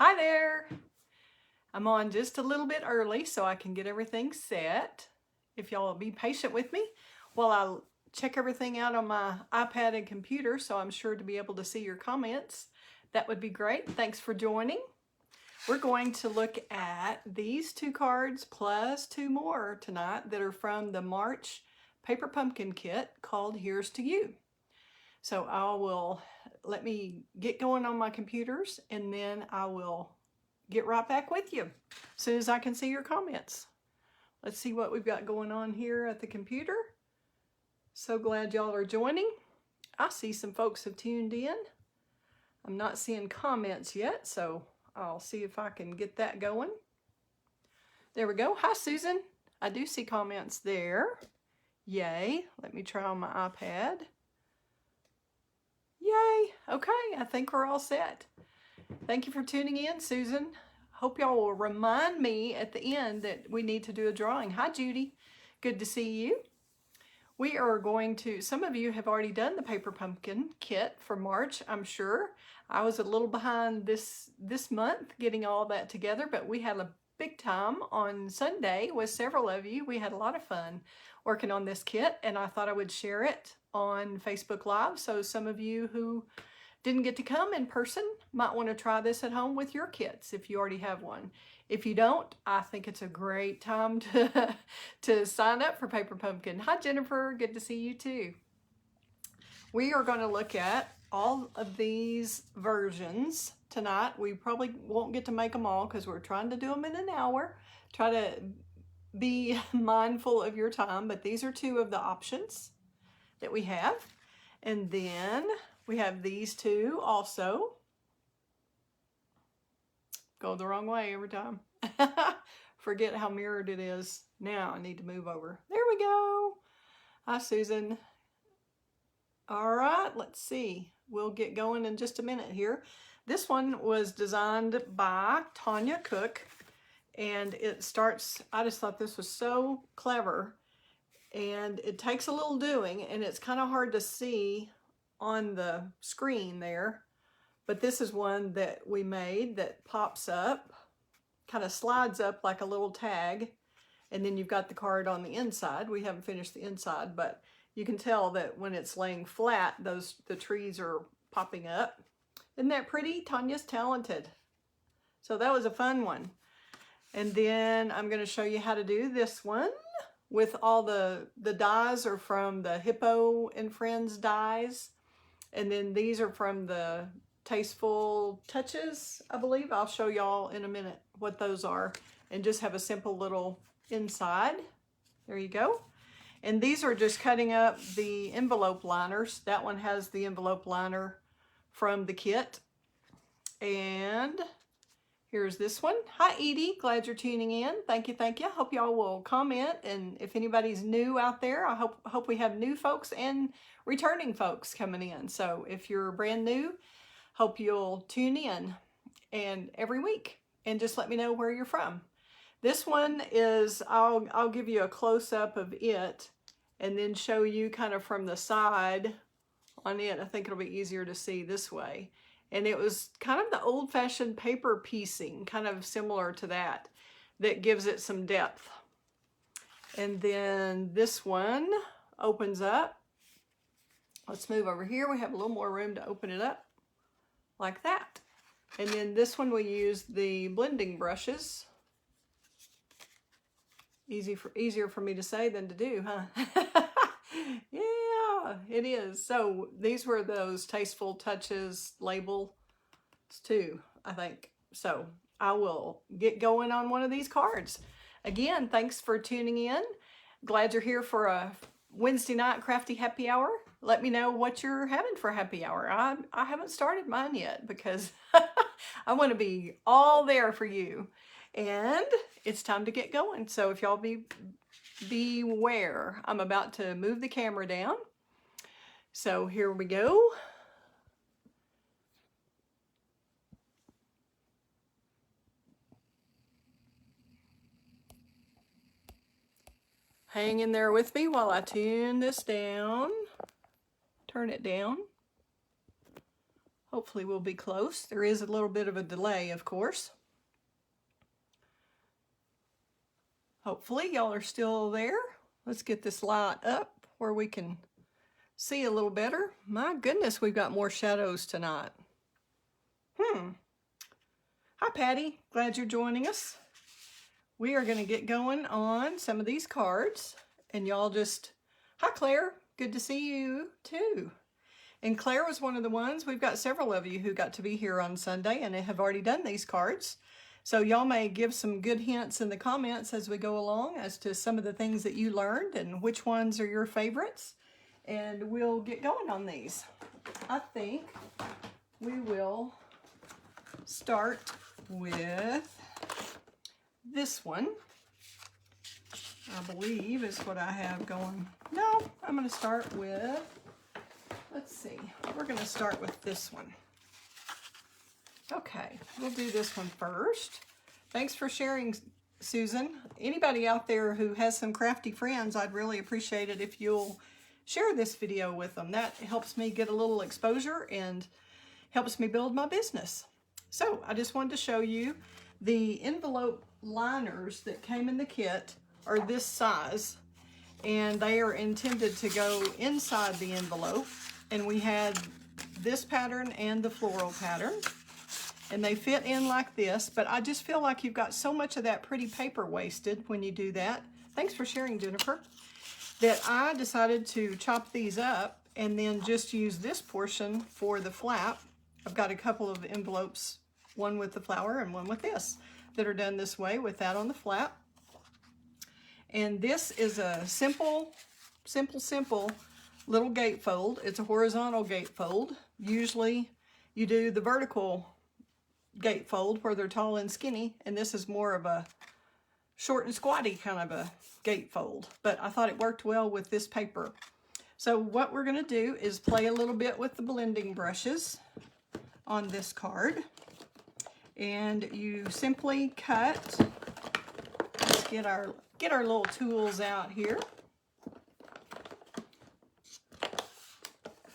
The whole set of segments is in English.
Hi there. I'm on just a little bit early so I can get everything set. If y'all will be patient with me while I check everything out on my iPad and computer, so I'm sure to be able to see your comments. That would be great. Thanks for joining. We're going to look at these two cards plus two more tonight that are from the March Paper Pumpkin Kit called Here's to You. So let me get going on my computers and then I will get right back with you as soon as I can see your comments. Let's see what we've got going on here at the computer. So glad y'all are joining. I see some folks have tuned in. I'm not seeing comments yet, so I'll see if I can get that going. There we go. Hi, Susan. I do see comments there. Yay. Let me try on my iPad. Yay. Okay, I think we're all set. Thank you for tuning in, Susan. Hope y'all will remind me at the end that we need to do a drawing. Hi, Judy. Good to see you. We are going to, some of you have already done the Paper Pumpkin Kit for March, I'm sure. I was a little behind this month getting all that together, but we had a big time on Sunday with several of you. We had a lot of fun working on this kit, and I thought I would share it on Facebook Live, so some of you who didn't get to come in person might want to try this at home with your kits if you already have one. If you don't, I think it's a great time to sign up for Paper Pumpkin. Hi, Jennifer. Good to see you too. We are going to look at all of these versions tonight. We probably won't get to make them all because we're trying to do them in an hour. Try to be mindful of your time, but these are two of the options that we have. And then we have these two also. Go the wrong way every time. Forget how mirrored it is. Now I need to move over. There we go. Hi, Susan. All right, let's see. We'll get going in just a minute here. This one was designed by Tanya Cook, and it starts, I just thought this was so clever, and it takes a little doing, and it's kind of hard to see on the screen there, but this is one that we made that pops up, kind of slides up like a little tag, and then you've got the card on the inside. We haven't finished the inside, but you can tell that when it's laying flat, the trees are popping up. Isn't that pretty? Tanya's talented. So that was a fun one. And then I'm going to show you how to do this one with all the dies are from the Hippo and Friends dies. And then these are from the Tasteful Touches, I believe. I'll show y'all in a minute what those are, and just have a simple little inside. There you go. And these are just cutting up the envelope liners. That one has the envelope liner from the kit. And here's this one. Hi, Edie. Glad you're tuning in. Thank you, thank you. Hope y'all will comment. And if anybody's new out there, I hope we have new folks and returning folks coming in. So if you're brand new, hope you'll tune in and every week and just let me know where you're from. This one is, I'll give you a close-up of it and then show you kind of from the side on it. I think it'll be easier to see this way. And it was kind of the old-fashioned paper piecing, kind of similar to that gives it some depth. And then this one opens up. Let's move over here. We have a little more room to open it up like that. And then this one we use the blending brushes. Easier for me to say than to do, huh? Yeah, it is. So these were those Tasteful Touches labels too, I think. So I will get going on one of these cards. Again, thanks for tuning in. Glad you're here for a Wednesday night crafty happy hour. Let me know what you're having for happy hour. I haven't started mine yet because I want to be all there for you. And it's time to get going. So if y'all beware, I'm about to move the camera down. So here we go. Hang in there with me while I tune this down. Turn it down. Hopefully we'll be close. There is a little bit of a delay, of course. Hopefully y'all are still there. Let's get this light up where we can see a little better. My goodness, we've got more shadows tonight. Hi, Patty. Glad you're joining us. We are going to get going on some of these cards. And y'all just... Hi, Claire. Good to see you, too. And Claire was one of the ones. We've got several of you who got to be here on Sunday and have already done these cards. So y'all may give some good hints in the comments as we go along as to some of the things that you learned and which ones are your favorites. And we'll get going on these. I think we will start with this one. I believe is what I have going. No, I'm going to start with, let's see, we're going to start with this one. Okay, we'll do this one first. Thanks for sharing, Susan. Anybody out there who has some crafty friends, I'd really appreciate it if you'll share this video with them. That helps me get a little exposure and helps me build my business. So I just wanted to show you the envelope liners that came in the kit are this size, and they are intended to go inside the envelope. And we had this pattern and the floral pattern, and they fit in like this, but I just feel like you've got so much of that pretty paper wasted when you do that. Thanks for sharing, Jennifer. That I decided to chop these up and then just use this portion for the flap. I've got a couple of envelopes, one with the flower and one with this, that are done this way with that on the flap. And this is a simple little gatefold. It's a horizontal gatefold. Usually you do the vertical gatefold where they're tall and skinny, and this is more of a short and squatty kind of a gatefold, but I thought it worked well with this paper. So what we're going to do is play a little bit with the blending brushes on this card, and you simply cut. Let's get our little tools out here.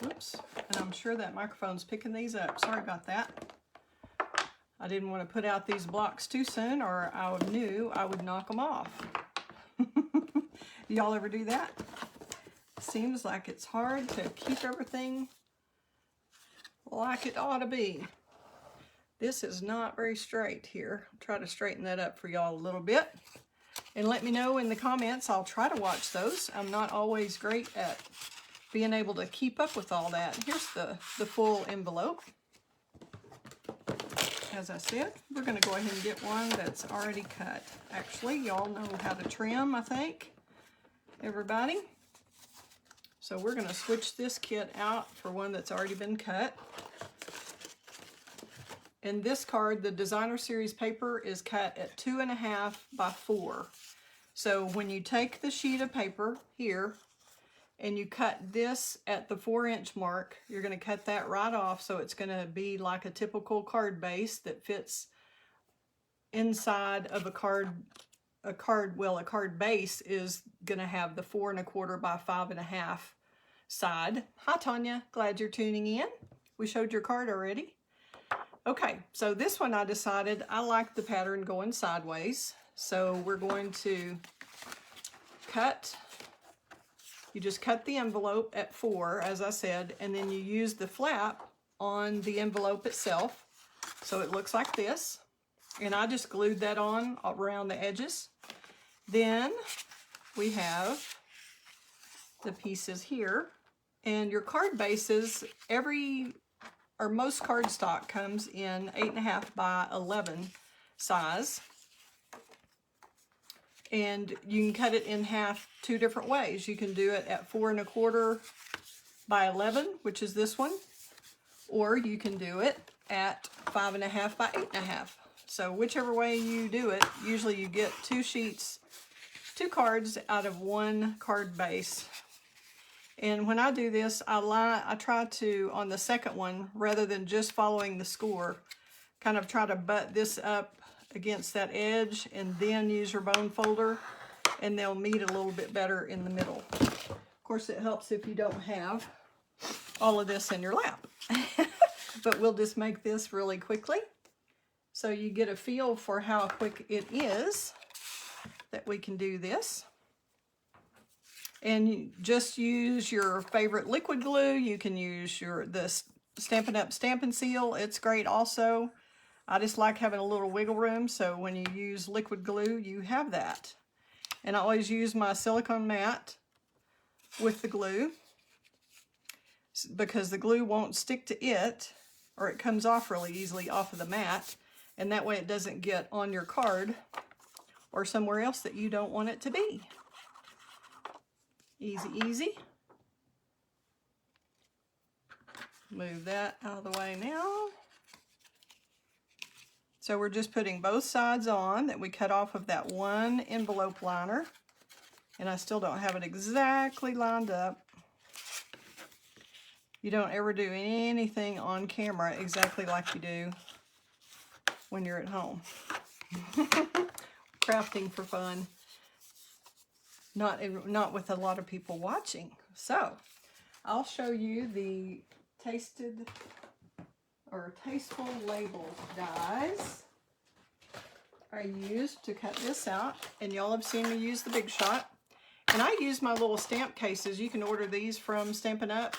Oops, and I'm sure that microphone's picking these up. Sorry about that. I didn't want to put out these blocks too soon, or I knew I would knock them off. Y'all ever do that? Seems like it's hard to keep everything like it ought to be. This is not very straight here. I'll try to straighten that up for y'all a little bit. And let me know in the comments. I'll try to watch those. I'm not always great at being able to keep up with all that. Here's the full envelope. As I said, we're going to go ahead and get one that's already cut. Actually, y'all know how to trim, I think. Everybody. So we're going to switch this kit out for one that's already been cut. And this card, the Designer Series paper, is cut at 2.5 by 4. So when you take the sheet of paper here and you cut this at the 4-inch mark, you're going to cut that right off, so it's going to be like a typical card base that fits inside of a card base is going to have the 4 1/4 by 5.5 side. Hi, Tanya. Glad you're tuning in. We showed your card already. Okay, so this one I decided I like the pattern going sideways. So we're going to cut. You just cut the envelope at 4, as I said, and then you use the flap on the envelope itself. So it looks like this. And I just glued that on around the edges. Then we have the pieces here. And your card bases, most cardstock comes in 8.5 by 11 size. And you can cut it in half 2 different ways. You can do it at 4 1/4 by 11, which is this one, or you can do it at 5.5 by 8.5. So whichever way you do it, usually you get 2 cards out of 1 card base. And when I do this, I try to, on the second one, rather than just following the score, kind of try to butt this up against that edge and then use your bone folder, and they'll meet a little bit better in the middle. Of course, it helps if you don't have all of this in your lap. but we'll just make this really quickly so you get a feel for how quick it is that we can do this. And you just use your favorite liquid glue. You can use the Stampin' Up Stampin' Seal. It's great also. I just like having a little wiggle room, so when you use liquid glue, you have that. And I always use my silicone mat with the glue because the glue won't stick to it, or it comes off really easily off of the mat, and that way it doesn't get on your card or somewhere else that you don't want it to be. Easy, easy. Move that out of the way now. So we're just putting both sides on that we cut off of that one envelope liner. And I still don't have it exactly lined up. You don't ever do anything on camera exactly like you do when you're at home. Crafting for fun. Not with a lot of people watching. So, I'll show you the Tasteful Labels dies I used to cut this out. And y'all have seen me use the Big Shot. And I use my little stamp cases. You can order these from Stampin' Up.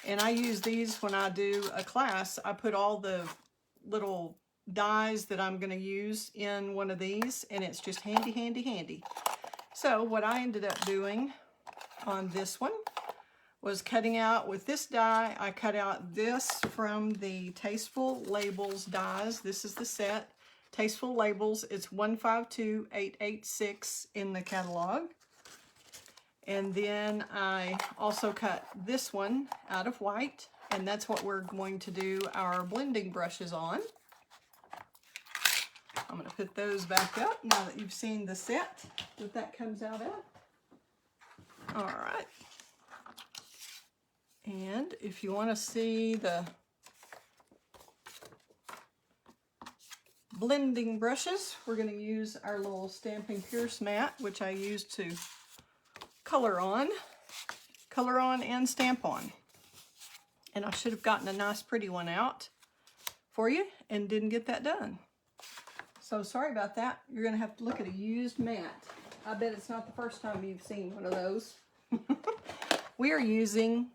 And I use these when I do a class. I put all the little dies that I'm going to use in one of these. And it's just handy, handy, handy. So what I ended up doing on this one was cutting out with this die. I cut out this from the Tasteful Labels dies. This is the set. Tasteful Labels. It's 152886 in the catalog. And then I also cut this one out of white. And that's what we're going to do our blending brushes on. I'm going to put those back up now that you've seen the set that comes out of. All right. And if you want to see the blending brushes, we're going to use our little Stampin' Pierce mat, which I use to color on and stamp on. And I should have gotten a nice pretty one out for you and didn't get that done. So sorry about that. You're going to have to look at a used mat. I bet it's not the first time you've seen one of those. We are using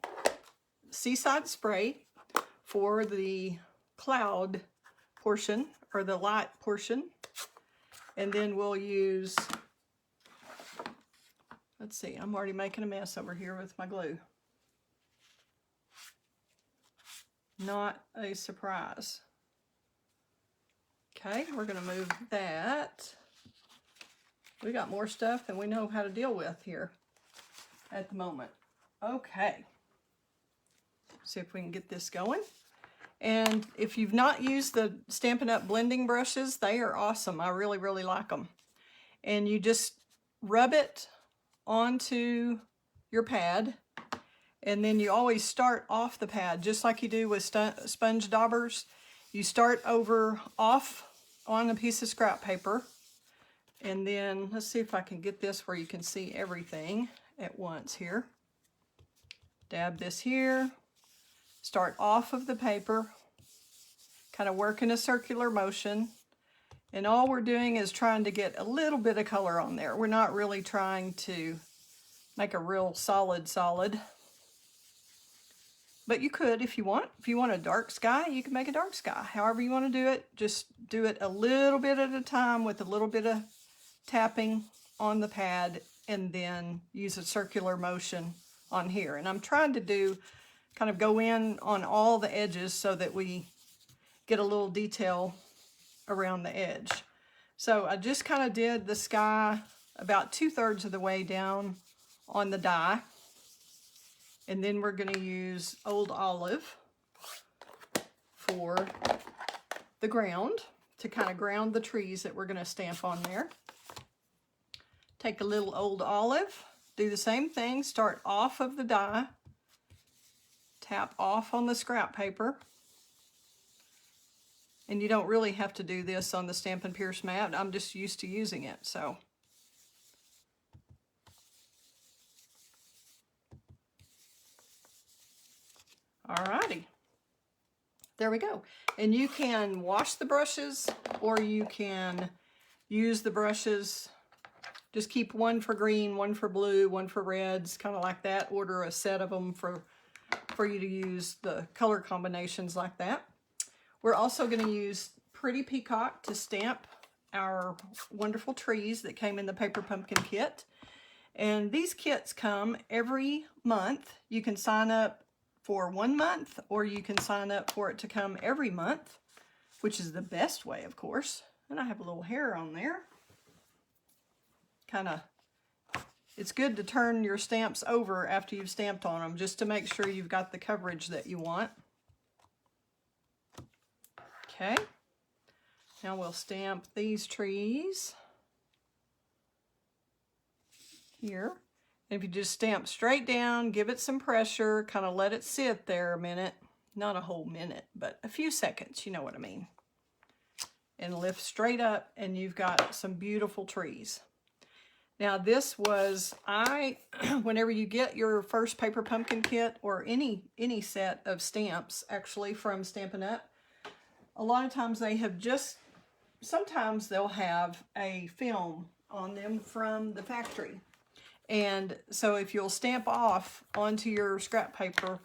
Seaside Spray for the cloud portion, or the light portion. And then we'll use, let's see, I'm already making a mess over here with my glue. Not a surprise. Okay, we're going to move that. We got more stuff than we know how to deal with here at the moment. Okay. See if we can get this going. And if you've not used the Stampin' Up blending brushes, they are awesome. I really, really like them. And you just rub it onto your pad. And then you always start off the pad, just like you do with sponge daubers. You start off on a piece of scrap paper. And then, let's see if I can get this where you can see everything at once here. Dab this here. Start off of the paper. Kind of work in a circular motion. And all we're doing is trying to get a little bit of color on there. We're not really trying to make a real solid. But you could if you want. If you want a dark sky, you can make a dark sky. However you want to do it, just do it a little bit at a time with a little bit of tapping on the pad, and then use a circular motion on here. And I'm trying to kind of go in on all the edges so that we get a little detail around the edge. So I just kind of did the sky about 2/3 of the way down on the die. And then we're going to use Old Olive for the ground, to kind of ground the trees that we're going to stamp on there. Take a little Old Olive, do the same thing, start off of the die, tap off on the scrap paper. And you don't really have to do this on the Stampin' Pierce mat. I'm just used to using it, so. Alrighty. There we go. And you can wash the brushes, or you can use the brushes. Just keep one for green, one for blue, one for reds, kind of like that. Order a set of them for you to use the color combinations like that. We're also going to use Pretty Peacock to stamp our wonderful trees that came in the Paper Pumpkin kit. And these kits come every month. You can sign up for 1 month, or you can sign up for it to come every month, which is the best way, of course. And I have a little hair on there. It's good to turn your stamps over after you've stamped on them, just to make sure you've got the coverage that you want. Okay, now we'll stamp these trees here. And if you just stamp straight down, give it some pressure, kind of let it sit there a minute, not a whole minute, but a few seconds, you know what I mean. And lift straight up, and you've got some beautiful trees. Now this was, whenever you get your first Paper Pumpkin kit, or any set of stamps actually from Stampin' Up, a lot of times they have sometimes they'll have a film on them from the factory. And so if you'll stamp off onto your scrap paper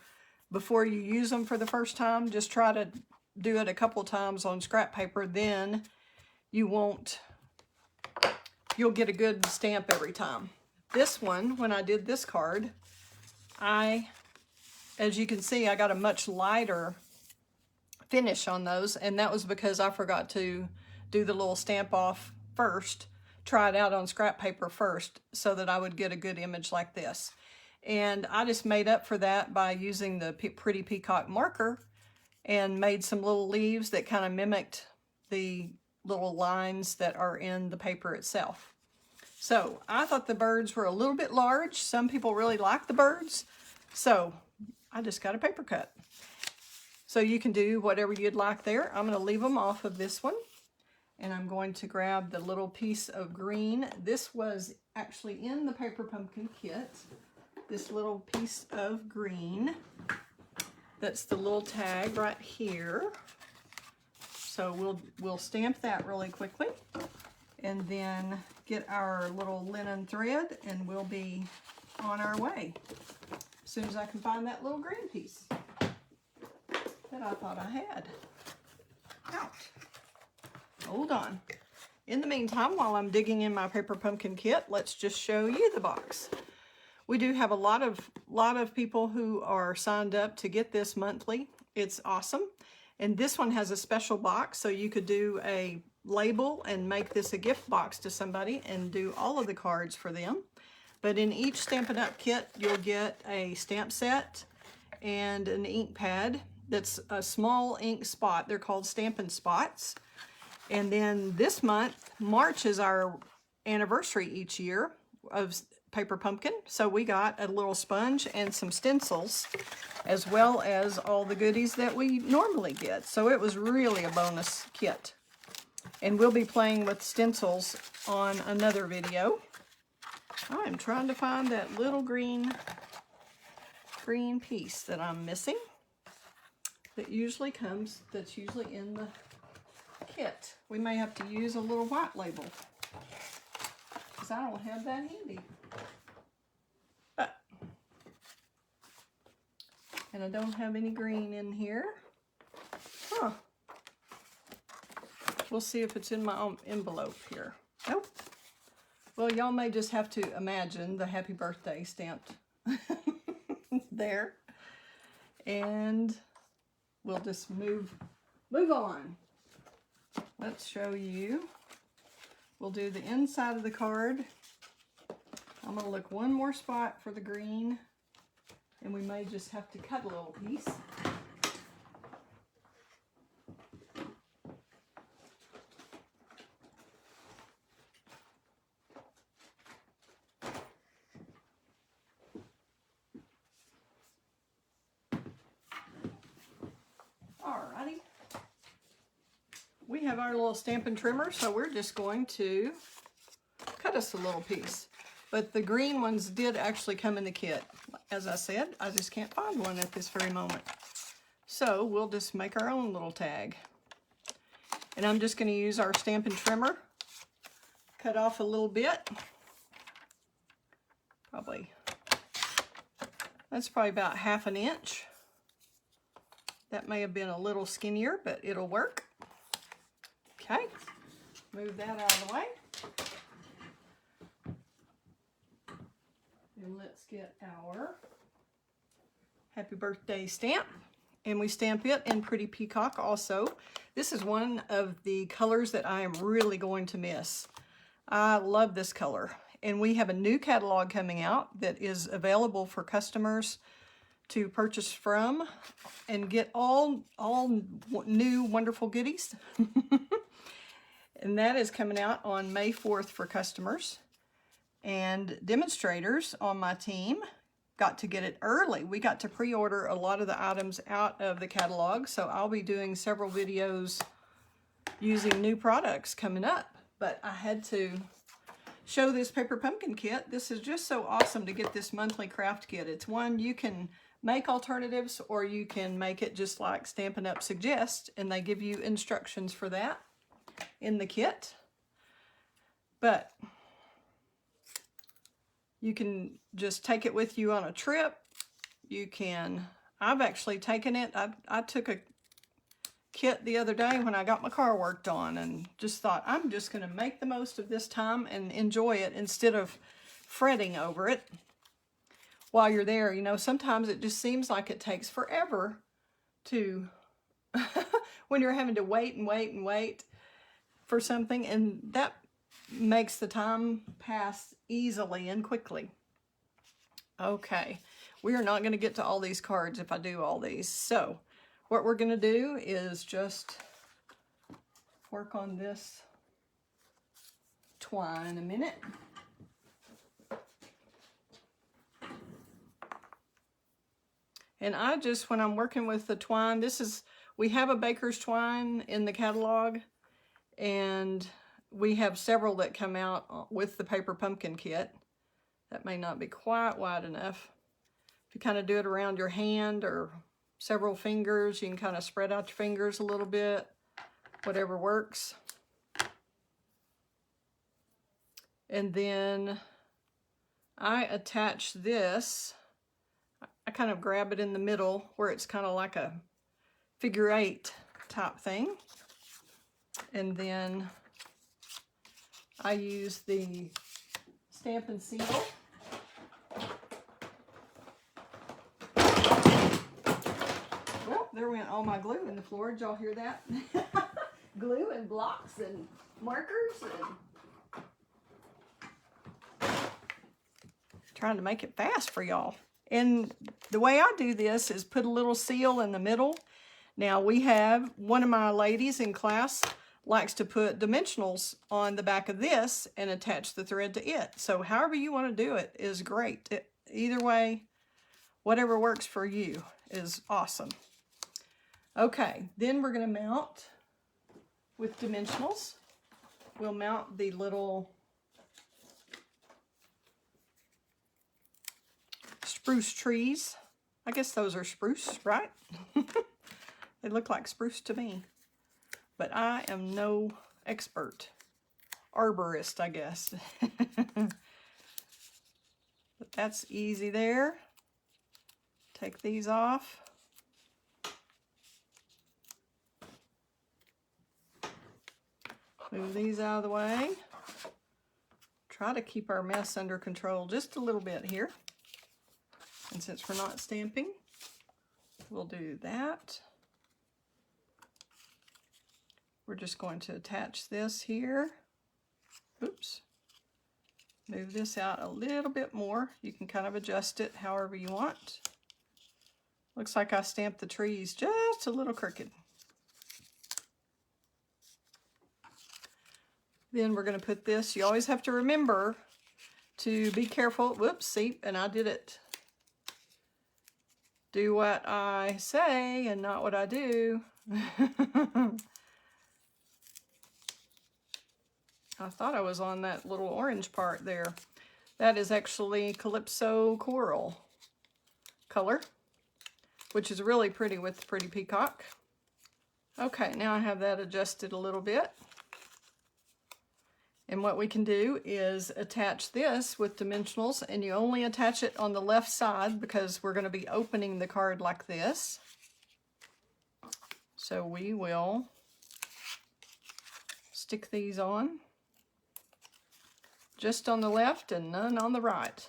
before you use them for the first time, just try to do it a couple times on scrap paper, then you'll get a good stamp every time. This one, when I did this card, as you can see, I got a much lighter finish on those, and that was because I forgot to do the little stamp off first, try it out on scrap paper first, so that I would get a good image like this. And I just made up for that by using the Pretty Peacock marker and made some little leaves that kind of mimicked the little lines that are in the paper itself. So I thought the birds were a little bit large. Some people really like the birds, so I just got a paper cut. So you can do whatever you'd like there. I'm going to leave them off of this one, and I'm going to grab the little piece of green. This was actually in the Paper Pumpkin kit, this little piece of green. That's the little tag right here. So we'll stamp that really quickly, and then get our little linen thread, and we'll be on our way as soon as I can find that little green piece that I thought I had. Ouch. Hold on. In the meantime, while I'm digging in my Paper Pumpkin kit, let's just show you the box. We do have a lot of people who are signed up to get this monthly. It's awesome. And this one has a special box, so you could do a label and make this a gift box to somebody and do all of the cards for them. But in each Stampin' Up kit, you'll get a stamp set and an ink pad that's a small ink spot. They're called Stampin' Spots. And then this month, March, is our anniversary each year of Paper Pumpkin. So we got a little sponge and some stencils, as well as all the goodies that we normally get. So it was really a bonus kit. And we'll be playing with stencils on another video. I'm trying to find that little green piece that I'm missing. That's usually in the kit. We may have to use a little white label, because I don't have that handy. And I don't have any green in here. Huh. We'll see if it's in my own envelope here. Nope. Well, y'all may just have to imagine the happy birthday stamped there. And we'll just move on. Let's show you. We'll do the inside of the card. I'm going to look one more spot for the green, and we may just have to cut a little piece. Alrighty. We have our little Stampin' trimmer, so we're just going to cut us a little piece. But the green ones did actually come in the kit. As I said, I just can't find one at this very moment. So we'll just make our own little tag. And I'm just going to use our Stampin' Trimmer. Cut off a little bit. That's probably about 1/2 inch. That may have been a little skinnier, but it'll work. Okay, move that out of the way. And let's get our happy birthday stamp. And we stamp it in Pretty Peacock also. This is one of the colors that I am really going to miss. I love this color. And we have a new catalog coming out that is available for customers to purchase from and get all new wonderful goodies. And that is coming out on May 4th for customers. And demonstrators on my team got to get it early. We got to pre-order a lot of the items out of the catalog, so I'll be doing several videos using new products coming up. But I had to show this paper pumpkin kit. This is just so awesome to get this monthly craft kit. It's one you can make alternatives, or you can make it just like Stampin' Up suggests, and they give you instructions for that in the kit. But you can just take it with you on a trip. You can, I've actually taken it, I took a kit the other day when I got my car worked on and just thought, I'm just going to make the most of this time and enjoy it instead of fretting over it while you're there. You know, sometimes it just seems like it takes forever to, when you're having to wait and wait and wait for something, and that makes the time pass easily and quickly. Okay, we are not going to get to all these cards if I do all these. So what we're going to do is just work on this twine a minute. And I just, when I'm working with the twine, we have a baker's twine in the catalog, and we have several that come out with the paper pumpkin kit. That may not be quite wide enough. If you kind of do it around your hand or several fingers, you can kind of spread out your fingers a little bit, whatever works. And then I attach this. I kind of grab it in the middle where it's kind of like a figure 8 type thing. And then I use the Stampin' Seal. Well, there went all my glue in the floor. Did y'all hear that? Glue and blocks and markers and trying to make it fast for y'all. And the way I do this is put a little seal in the middle. Now we have, one of my ladies in class likes to put dimensionals on the back of this and attach the thread to it. So however you want to do it is great. Either way, whatever works for you is awesome. Okay, then we're going to mount with dimensionals. We'll mount the little spruce trees. I guess those are spruce, right? They look like spruce to me. But I am no expert. Arborist, I guess. But that's easy there. Take these off. Move these out of the way. Try to keep our mess under control just a little bit here. And since we're not stamping, we'll do that. We're just going to attach this here. Oops. Move this out a little bit more. You can kind of adjust it however you want. Looks like I stamped the trees just a little crooked. Then we're going to put this, you always have to remember to be careful. Whoops, see, and I did it. Do what I say and not what I do. I thought I was on that little orange part there. That is actually Calypso Coral color. which is really pretty with the pretty peacock. Okay, now I have that adjusted a little bit. And what we can do is attach this with dimensionals, and you only attach it on the left side because we're going to be opening the card like this. So we will stick these on just on the left and none on the right.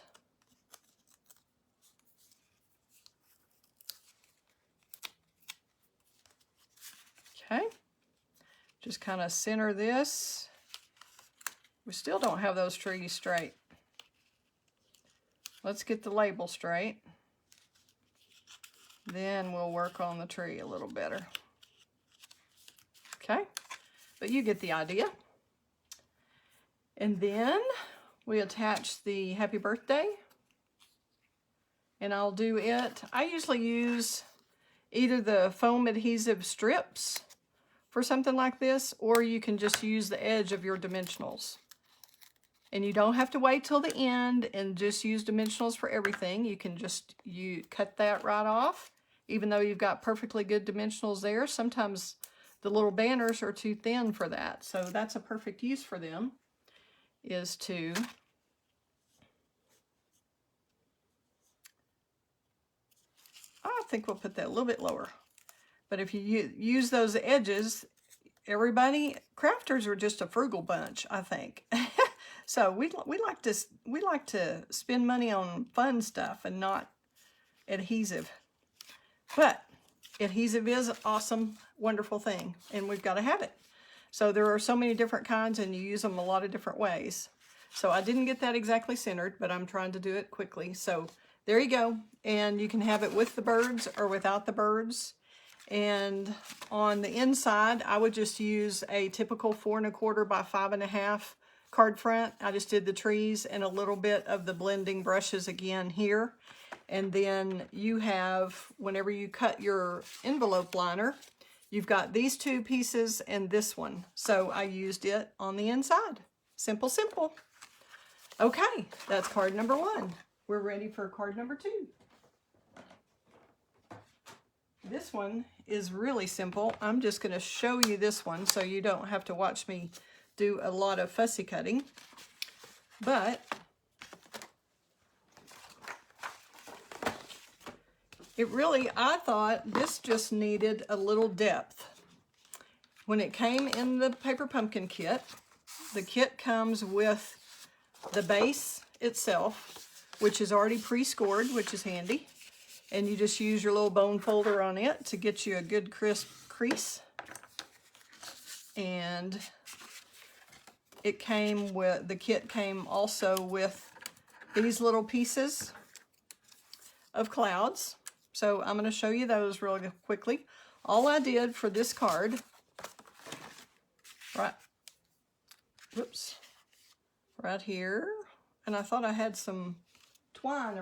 Okay, just kind of center this. We still don't have those trees straight. Let's get the label straight. Then we'll work on the tree a little better. Okay, but you get the idea. And then we attach the happy birthday. And I'll do it. I usually use either the foam adhesive strips for something like this, or you can just use the edge of your dimensionals. And you don't have to wait till the end and just use dimensionals for everything. You can just cut that right off, even though you've got perfectly good dimensionals there. Sometimes the little banners are too thin for that. So that's a perfect use for them, is to I think we'll put that a little bit lower. But if you use those edges, everybody, crafters are just a frugal bunch, I think. So we like to spend money on fun stuff and not adhesive. But adhesive is an awesome, wonderful thing, and we've got to have it. So there are so many different kinds, and you use them a lot of different ways. So I didn't get that exactly centered, but I'm trying to do it quickly. So there you go. And you can have it with the birds or without the birds. And on the inside, I would just use a typical 4 1/4 by 5 1/2 card front. I just did the trees and a little bit of the blending brushes again here. And then you have, whenever you cut your envelope liner, you've got these two pieces and this one. So I used it on the inside. Simple, simple. Okay, that's card number 1. We're ready for card number 2. This one is really simple. I'm just going to show you this one so you don't have to watch me do a lot of fussy cutting. But it really, I thought this just needed a little depth. When it came in the paper pumpkin kit, the kit comes with the base itself, which is already pre-scored, which is handy. And you just use your little bone folder on it to get you a good crisp crease. And it came with, the kit came also with these little pieces of clouds. So I'm going to show you those really quickly. All I did for this card, right here, and I thought I had some twine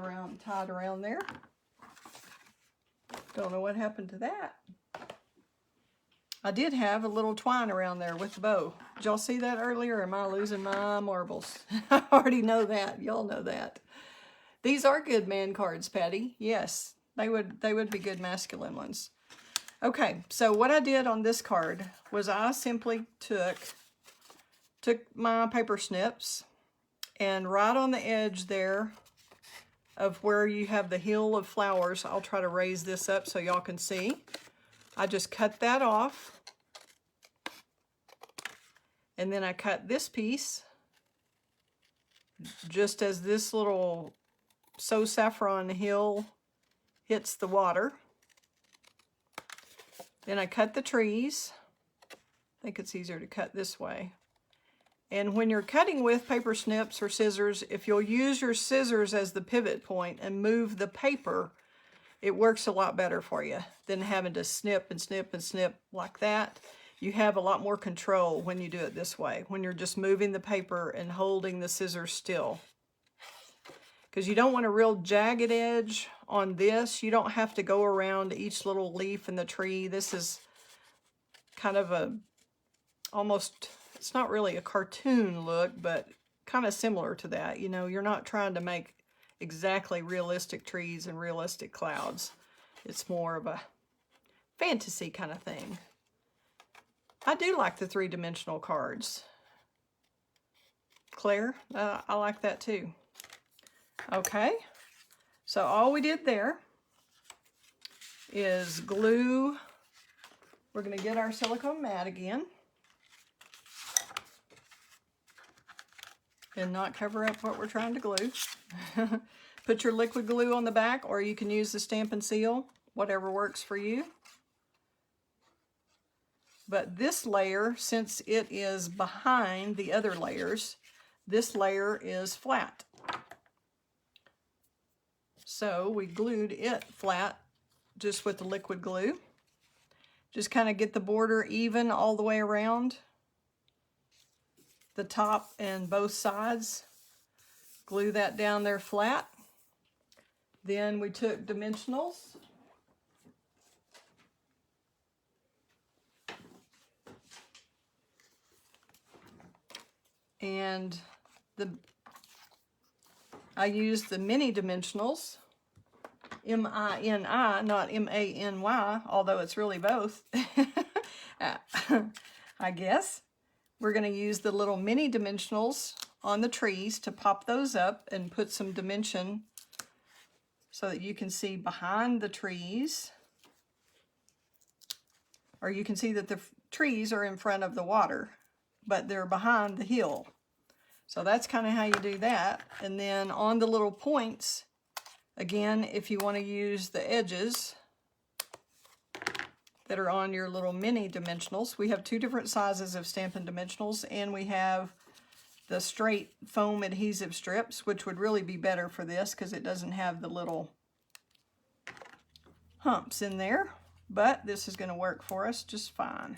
tied around there. Don't know what happened to that. I did have a little twine around there with the bow. Did y'all see that earlier? Am I losing my marbles? I already know that. Y'all know that. These are good man cards, Patty. Yes, they would be good masculine ones. Okay, so what I did on this card was I simply took my paper snips, and right on the edge there of where you have the hill of flowers, I'll try to raise this up so y'all can see. I just cut that off. And then I cut this piece just as this little So Saffron hill hits the water. Then I cut the trees. I think it's easier to cut this way. And when you're cutting with paper snips or scissors, if you'll use your scissors as the pivot point and move the paper, it works a lot better for you than having to snip and snip and snip like that. You have a lot more control when you do it this way, when you're just moving the paper and holding the scissors still. Because you don't want a real jagged edge on this. You don't have to go around each little leaf in the tree. This is kind of a almost, it's not really a cartoon look, but kind of similar to that. You know, you're not trying to make exactly realistic trees and realistic clouds. It's more of a fantasy kind of thing. I do like the 3-dimensional cards. Claire, I like that too. Okay, so all we did there is glue. We're going to get our silicone mat again and not cover up what we're trying to glue. Put your liquid glue on the back, or you can use the Stampin' Seal, whatever works for you. But this layer, since it is behind the other layers, this layer is flat. So we glued it flat just with the liquid glue. Just kind of get the border even all the way around the top and both sides. Glue that down there flat. Then we took dimensionals. And I used the mini dimensionals, M-I-N-I, not M-A-N-Y, although it's really both, I guess. We're going to use the little mini dimensionals on the trees to pop those up and put some dimension so that you can see behind the trees, or you can see that the trees are in front of the water, but they're behind the hill. So that's kind of how you do that. And then on the little points, again, if you want to use the edges that are on your little mini dimensionals, we have 2 different sizes of Stampin' Dimensionals, and we have the straight foam adhesive strips, which would really be better for this because it doesn't have the little humps in there, but this is going to work for us just fine.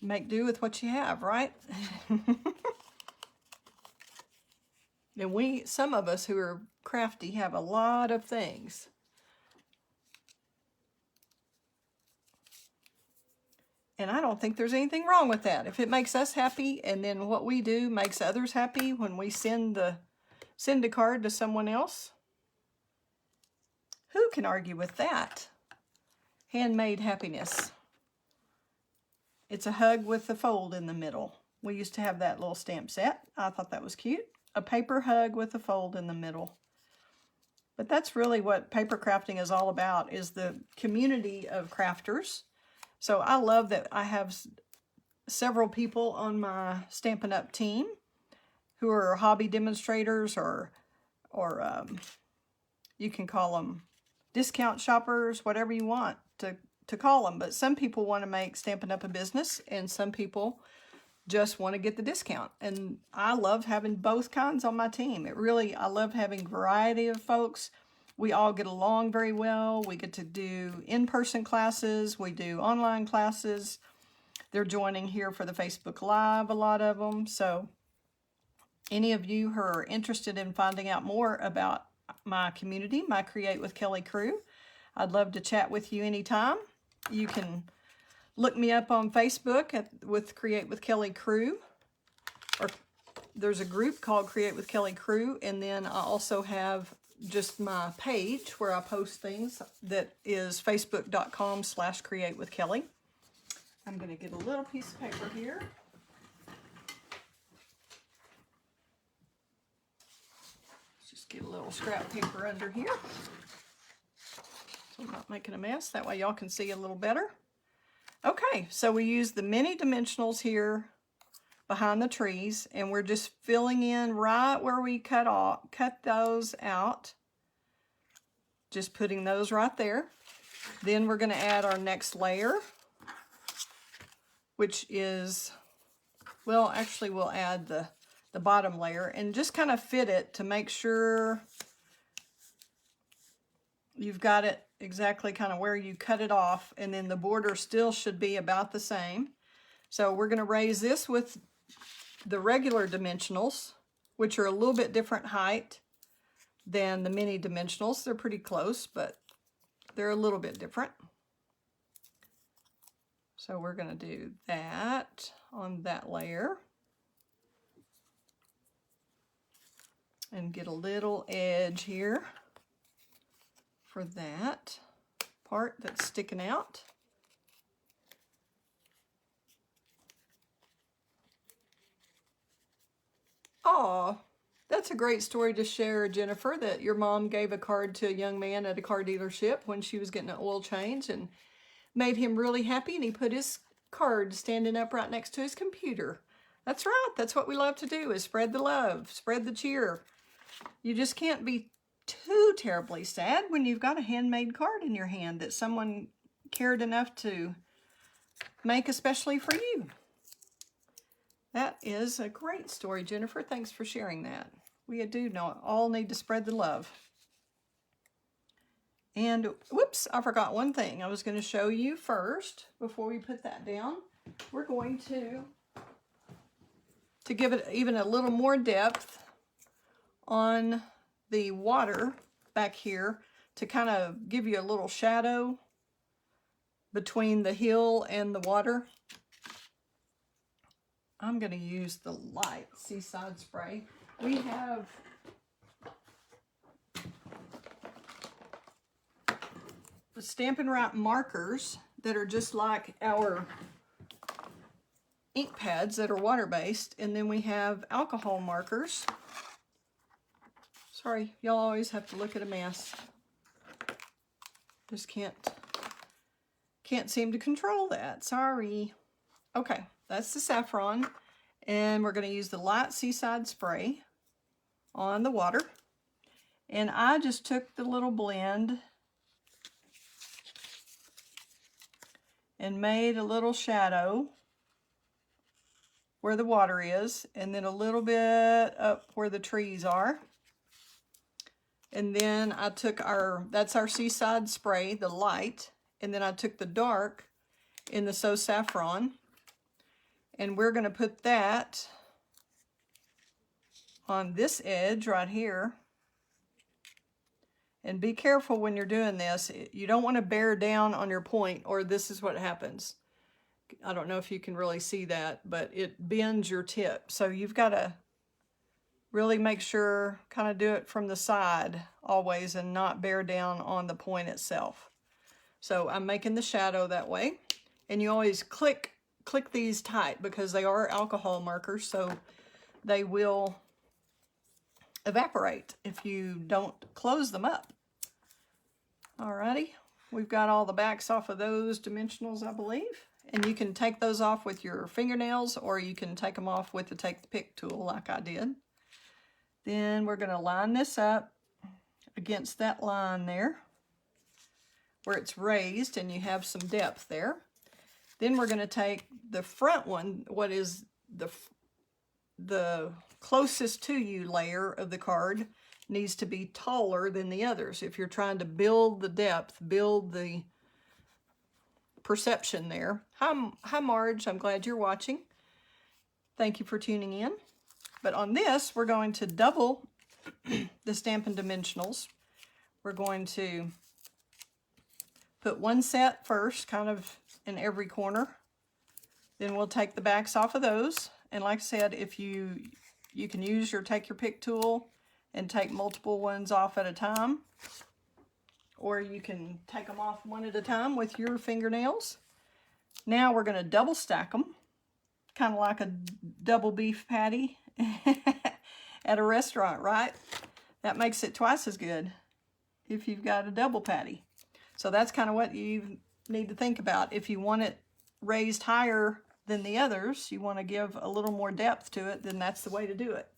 Make do with what you have, right? And some of us who are crafty have a lot of things. And I don't think there's anything wrong with that. If it makes us happy, and then what we do makes others happy when we send a card to someone else, who can argue with that? Handmade happiness. It's a hug with a fold in the middle. We used to have that little stamp set. I thought that was cute. A paper hug with a fold in the middle. But that's really what paper crafting is all about, is the community of crafters. So I love that I have several people on my Stampin' Up team who are hobby demonstrators, or you can call them discount shoppers, whatever you want to call them. But some people want to make Stampin' Up a business, and some people just want to get the discount. And I love having both kinds on my team. I love having variety of folks. We all get along very well. We get to do in-person classes. We do online classes. They're joining here for the Facebook Live, a lot of them. So any of you who are interested in finding out more about my community, my Create with Kelley crew, I'd love to chat with you anytime. You can look me up on Facebook with Create with Kelley crew, or there's a group called Create with Kelley crew, and then I also have just my page where I post things that is facebook.com/Create with Kelley. I'm going to get a little piece of paper here. Let's just get a little scrap paper under here, so I'm not making a mess. That way y'all can see a little better. Okay, so we use the mini dimensionals here behind the trees, and we're just filling in right where we cut those out. Just putting those right there. Then we're going to add our next layer, which is, well, actually we'll add the bottom layer and just kind of fit it to make sure you've got it exactly kind of where you cut it off, and then the border still should be about the same. So we're going to raise this with the regular dimensionals, which are a little bit different height than the mini dimensionals. They're pretty close, but they're a little bit different. So we're going to do that on that layer and get a little edge here. for that part that's sticking out. Oh, that's a great story to share, Jennifer, that your mom gave a card to a young man at a car dealership when she was getting an oil change and made him really happy, and he put his card standing up right next to his computer. That's right. That's what we love to do, is spread the love, spread the cheer. You just can't be too terribly sad when you've got a handmade card in your hand that someone cared enough to make especially for you. That is a great story, Jennifer. Thanks for sharing that. We do all need to spread the love. And whoops, I forgot one thing I was going to show you first before we put that down. We're going to give it even a little more depth on the water back here to kind of give you a little shadow between the hill and the water. I'm going to use the light Seaside spray. We have the Stampin' Up markers that are just like our ink pads that are water-based, and then we have alcohol markers. Sorry, y'all always have to look at a mess. Just can't seem to control that. Sorry. Okay, that's the saffron, and we're going to use the light Seaside spray on the water. And I just took the little blend and made a little shadow where the water is, and then a little bit up where the trees are. And then I took that's our Seaside spray, the light, and then I took the dark in the So Saffron, and we're going to put that on this edge right here. And be careful when you're doing this. You don't want to bear down on your point, or this is what happens. I don't know if you can really see that, but it bends your tip. So you've got to really make sure, kind of do it from the side always and not bear down on the point itself. So I'm making the shadow that way. And you always click these tight because they are alcohol markers, so they will evaporate if you don't close them up. Alrighty, we've got all the backs off of those dimensionals, I believe. And you can take those off with your fingernails, or you can take them off with the Take the Pick tool like I did. Then we're going to line this up against that line there where it's raised and you have some depth there. Then we're going to take the front one, what is the closest to you layer of the card needs to be taller than the others. If you're trying to build the depth, build the perception there. Hi Marge, I'm glad you're watching. Thank you for tuning in. But on this, we're going to double the Stampin' Dimensionals. We're going to put one set first, kind of in every corner. Then we'll take the backs off of those. And like I said, if you can use your Take Your Pick tool and take multiple ones off at a time. Or you can take them off one at a time with your fingernails. Now we're going to double stack them, kind of like a double beef patty at a restaurant, right? That makes it twice as good if you've got a double patty. So that's kind of what you need to think about. If you want it raised higher than the others, you want to give a little more depth to it, then that's the way to do it.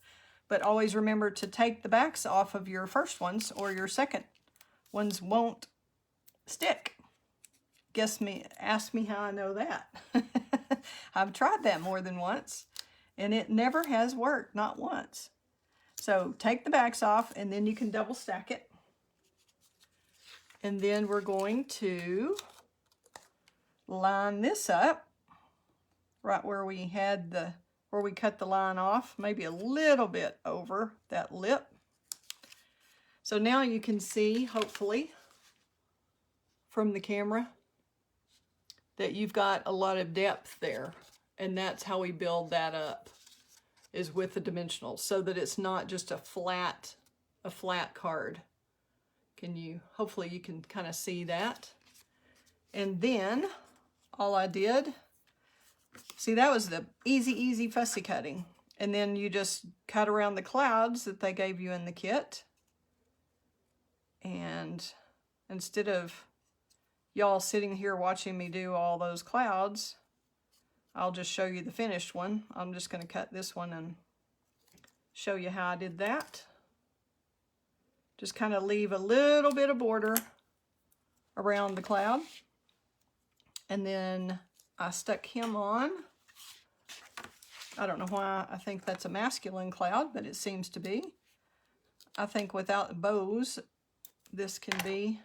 But always remember to take the backs off of your first ones, or your second ones won't stick. Ask me how I know that. I've tried that more than once, and it never has worked, not once. So take the backs off, and then you can double stack it. And then we're going to line this up right where we had where we cut the line off, maybe a little bit over that lip. So now you can see, hopefully, from the camera, that you've got a lot of depth there. And that's how we build that up, is with the dimensionals, so that it's not just a flat card. Hopefully you can kind of see that. And then all I did, see, that was the easy fussy cutting. And then you just cut around the clouds that they gave you in the kit. And instead of y'all sitting here watching me do all those clouds, I'll just show you the finished one. I'm just going to cut this one and show you how I did that. Just kind of leave a little bit of border around the cloud. And then I stuck him on. I don't know why I think that's a masculine cloud, but it seems to be. I think without bows, this can be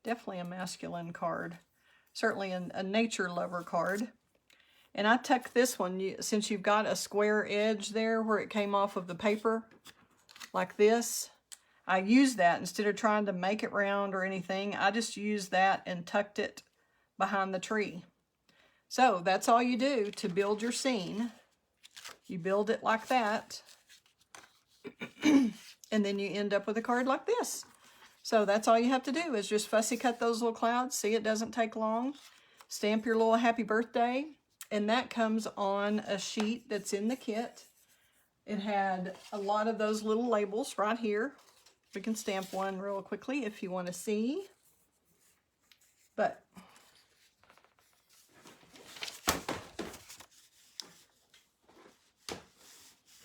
definitely a masculine card. Certainly a nature lover card. And I tucked this one, since you've got a square edge there where it came off of the paper, like this. I used that instead of trying to make it round or anything. I just used that and tucked it behind the tree. So that's all you do to build your scene. You build it like that. And then you end up with a card like this. So that's all you have to do is just fussy cut those little clouds. See, it doesn't take long. Stamp your little happy birthday. And that comes on a sheet that's in the kit. It had a lot of those little labels right here. We can stamp one real quickly if you want to see. But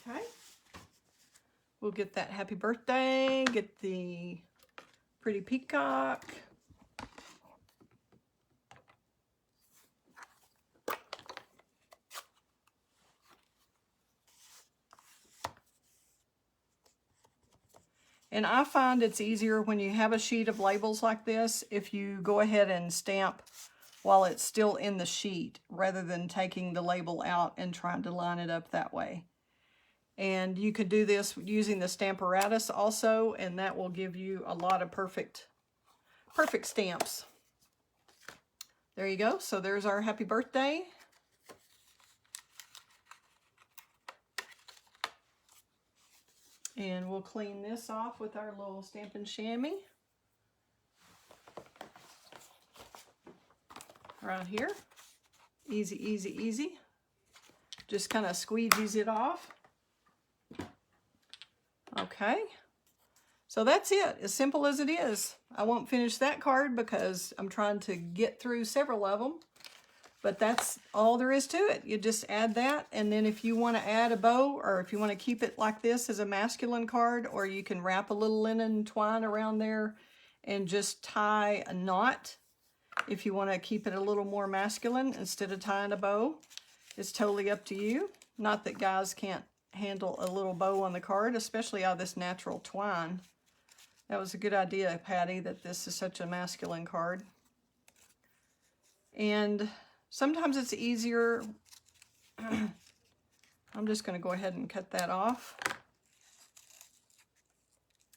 okay. We'll get that happy birthday, get the pretty peacock. And I find it's easier when you have a sheet of labels like this if you go ahead and stamp while it's still in the sheet rather than taking the label out and trying to line it up that way. And you could do this using the Stamparatus also, and that will give you a lot of perfect stamps. There you go. So there's our happy birthday. And we'll clean this off with our little Stampin' Chamois. Right here. Easy, easy, easy. Just kind of squeegees it off. Okay. So that's it. As simple as it is. I won't finish that card because I'm trying to get through several of them. But that's all there is to it. You just add that, and then if you want to add a bow, or if you want to keep it like this as a masculine card, or you can wrap a little linen twine around there and just tie a knot if you want to keep it a little more masculine instead of tying a bow. It's totally up to you. Not that guys can't handle a little bow on the card, especially out of this natural twine. That was a good idea, Patty, that this is such a masculine card. And sometimes it's easier. I'm just going to go ahead and cut that off.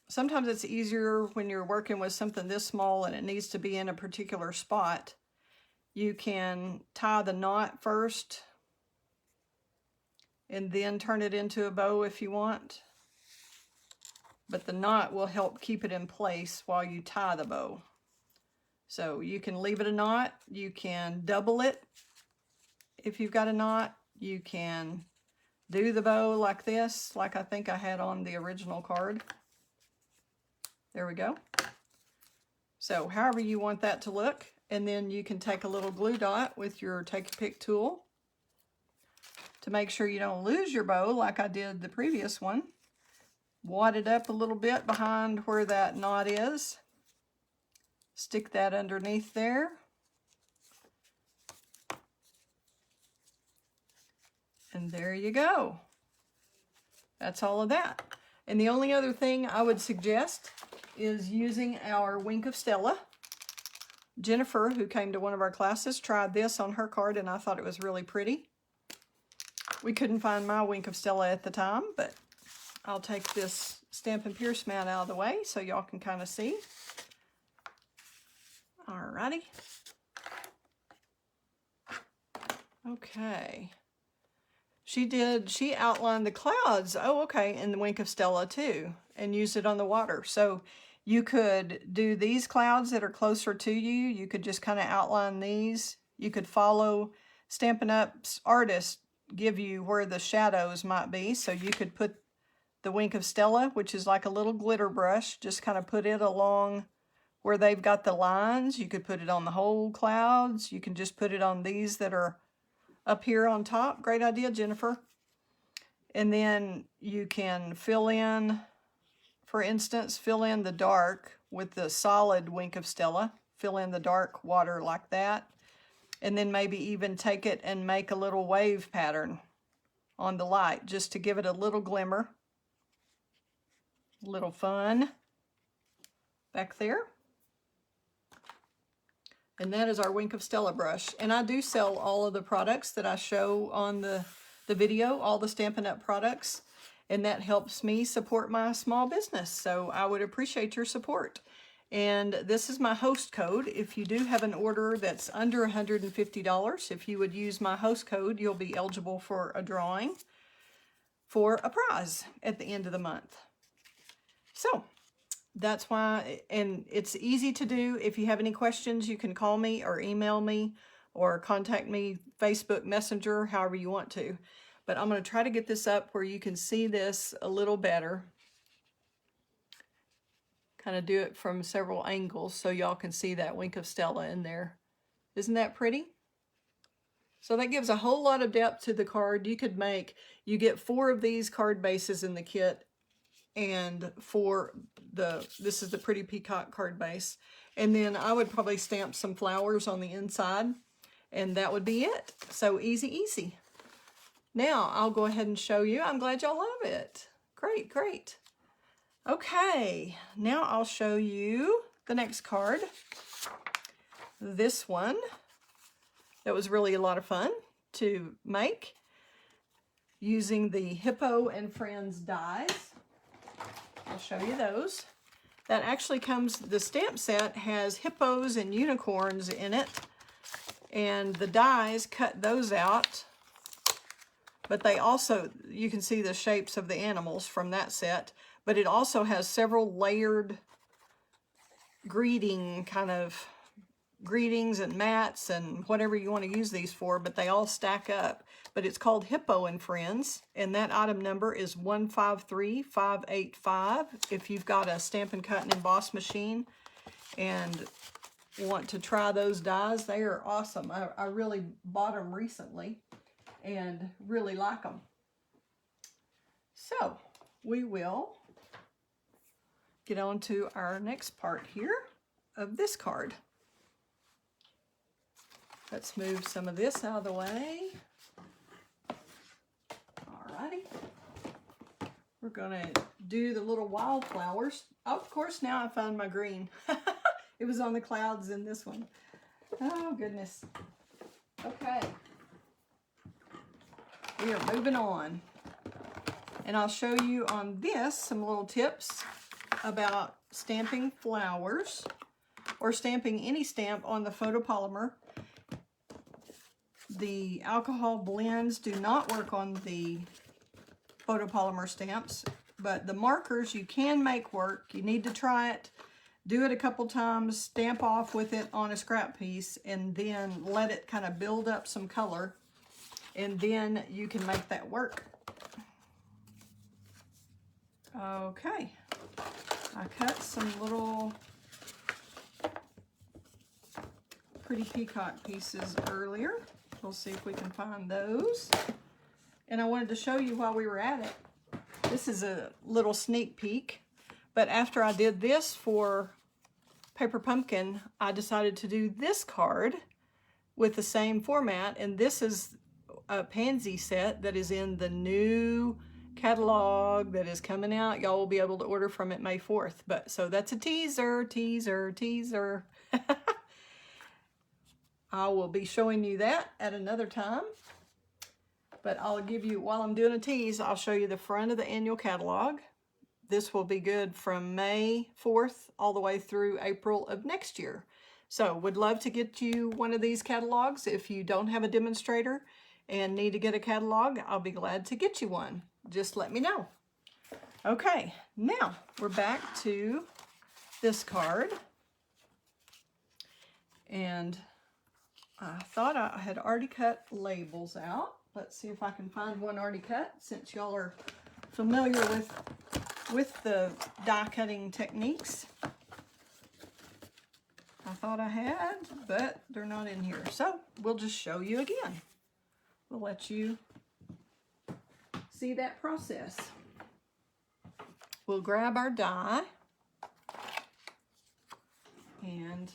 Sometimes it's easier when you're working with something this small and it needs to be in a particular spot. You can tie the knot first and then turn it into a bow if you want. But the knot will help keep it in place while you tie the bow. So you can leave it a knot, you can double it if you've got a knot, you can do the bow like this, like I think I had on the original card. There we go. So however you want that to look, and then you can take a little glue dot with your Take Your Pick tool to make sure you don't lose your bow like I did the previous one. Wad it up a little bit behind where that knot is. Stick that underneath there. And there you go. That's all of that. And the only other thing I would suggest is using our Wink of Stella. Jennifer, who came to one of our classes, tried this on her card and I thought it was really pretty. We couldn't find my Wink of Stella at the time, but I'll take this Stampin' Pierce mat out of the way so y'all can kind of see. Alrighty. Okay. She outlined the clouds, oh okay, in the Wink of Stella too, and used it on the water. So You could do these clouds that are closer to you. You could just kind of outline these. You could follow Stampin' Up's artists give you where the shadows might be. So you could put the Wink of Stella, which is like a little glitter brush, just kind of put it along where they've got the lines. You could put it on the whole clouds. You can just put it on these that are up here on top. Great idea, Jennifer. And then you can fill in, for instance, fill in the dark with the solid Wink of Stella. Fill in the dark water like that. And then maybe even take it and make a little wave pattern on the light just to give it a little glimmer. A little fun back there. And that is our Wink of Stella brush. And I do sell all of the products that I show on the video, all the Stampin' Up products. And that helps me support my small business. So I would appreciate your support. And this is my host code. If you do have an order that's under $150, if you would use my host code, you'll be eligible for a drawing for a prize at the end of the month. So that's why, and it's easy to do. If you have any questions, you can call me or email me or contact me, Facebook Messenger, however you want to. But I'm going to try to get this up where you can see this a little better. Kind of do it from several angles so y'all can see that Wink of Stella in there. Isn't that pretty? So that gives a whole lot of depth to the card. You get 4 of these card bases in the kit, and this is the Pretty Peacock card base. And then I would probably stamp some flowers on the inside, and that would be it. So easy, easy. Now I'll go ahead and show you. I'm glad y'all love it. Great, great. Okay, now I'll show you the next card. This one, that was really a lot of fun to make using the Hippo and Friends dies. I'll show you those. That actually comes, the stamp set has hippos and unicorns in it, and the dies cut those out. But they also, you can see the shapes of the animals from that set, but it also has several layered greetings and mats and whatever you want to use these for, but they all stack up. But it's called Hippo and Friends, and that item number is 153585. If you've got a Stampin' Cut and Emboss machine and want to try those dies, they are awesome. I really bought them recently and really like them. So we will get on to our next part here of this card. Let's move some of this out of the way. Alrighty. We're gonna do the little wildflowers. Of course, now I found my green. It was on the clouds in this one. Oh, goodness. Okay. We are moving on. And I'll show you on this some little tips about stamping flowers or stamping any stamp on the photopolymer. The alcohol blends do not work on the photopolymer stamps, but the markers you can make work. You need to try it, do it a couple times, stamp off with it on a scrap piece, and then let it kind of build up some color, and then you can make that work. Okay, I cut some little Pretty Peacock pieces earlier. We'll see if we can find those. And I wanted to show you while we were at it. This is a little sneak peek, but after I did this for Paper Pumpkin, I decided to do this card with the same format, and this is a pansy set that is in the new catalog that is coming out. Y'all will be able to order from it May 4th. But so that's a teaser, teaser, teaser. I will be showing you that at another time. But I'll give you, while I'm doing a tease, I'll show you the front of the annual catalog. This will be good from May 4th all the way through April of next year. So would love to get you one of these catalogs. If you don't have a demonstrator and need to get a catalog, I'll be glad to get you one. Just let me know. Okay, now we're back to this card. And I thought I had already cut labels out. Let's see if I can find one already cut, since y'all are familiar with the die cutting techniques. I thought I had, but they're not in here. So we'll just show you again. We'll let you see that process. We'll grab our die and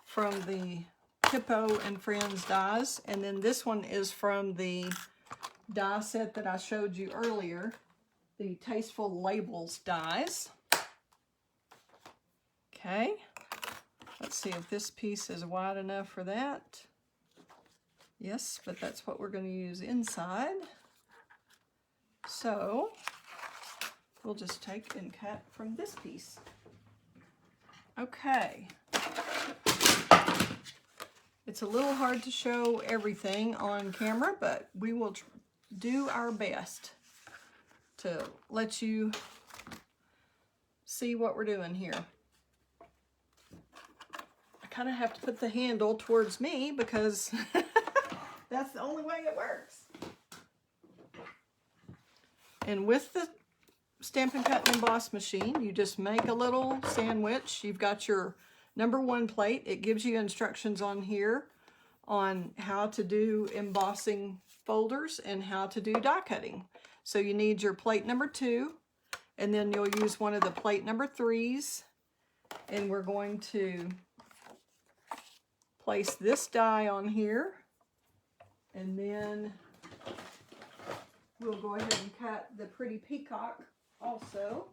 from the Hippo and Friends dies, and then this one is from the die set that I showed you earlier, the Tasteful Labels dies. Okay, let's see if this piece is wide enough for that. Yes, but that's what we're going to use inside. So we'll just take and cut from this piece. Okay. It's a little hard to show everything on camera, but we will do our best to let you see what we're doing here. I kind of have to put the handle towards me because that's the only way it works. And with the Stampin' Cut and Emboss machine, you just make a little sandwich. You've got your #1 plate. It gives you instructions on here on how to do embossing folders and how to do die cutting. So you need your plate #2, and then you'll use one of the plate #3s, and we're going to place this die on here, and then we'll go ahead and cut the pretty peacock also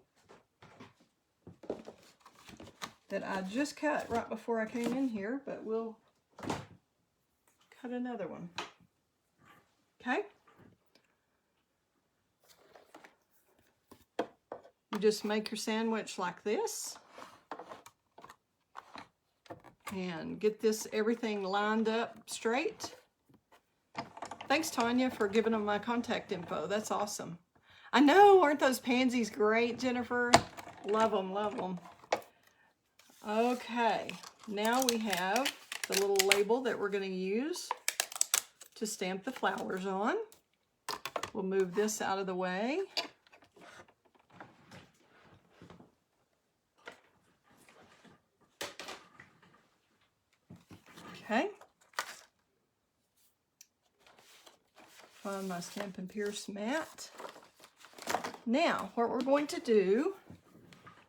that I just cut right before I came in here, but we'll cut another one. Okay? You just make your sandwich like this and get everything lined up straight. Thanks, Tanya, for giving them my contact info. That's awesome. I know, aren't those pansies great, Jennifer? Love them, love them. Okay, now we have the little label that we're going to use to stamp the flowers on. We'll move this out of the way. Okay. Find my Stampin' Pierce mat. Now, what we're going to do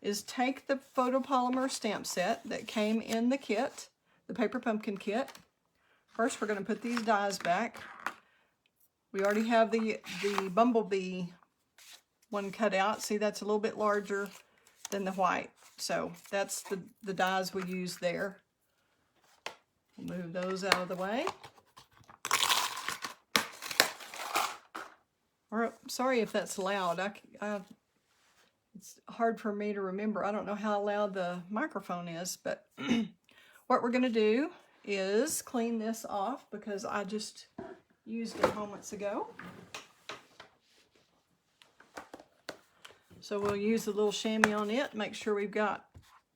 is take the photopolymer stamp set that came in the kit, the paper pumpkin kit. First, we're going to put these dies back. We already have the bumblebee one cut out. See, that's a little bit larger than the white. So that's the dies we use there. We'll move those out of the way. Or, sorry if that's loud. It's hard for me to remember. I don't know how loud the microphone is, but what we're going to do is clean this off because I just used it moments ago. So we'll use a little chamois on it, make sure we've got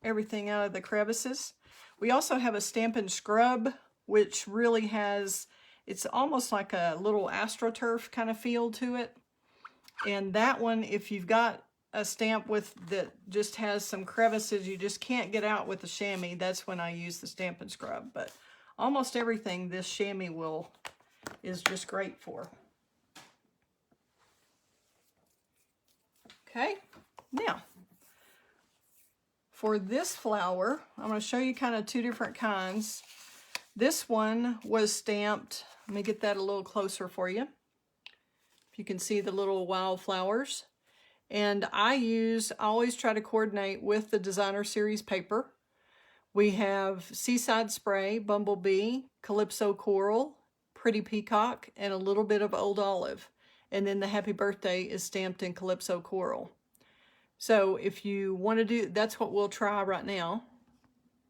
everything out of the crevices. We also have a Stampin' Scrub, which really has, it's almost like a little AstroTurf kind of feel to it. And that one, if you've got a stamp that just has some crevices you just can't get out with the chamois, that's when I use the Stampin' Scrub. But almost everything this chamois is just great for. Okay, now for this flower, I'm going to show you kind of two different kinds. This one was stamped, let me get that a little closer for you. If you can see the little wildflowers. And I always try to coordinate with the Designer Series paper. We have Seaside Spray, Bumblebee, Calypso Coral, Pretty Peacock, and a little bit of Old Olive. And then the Happy Birthday is stamped in Calypso Coral. So if you want to do, that's what we'll try right now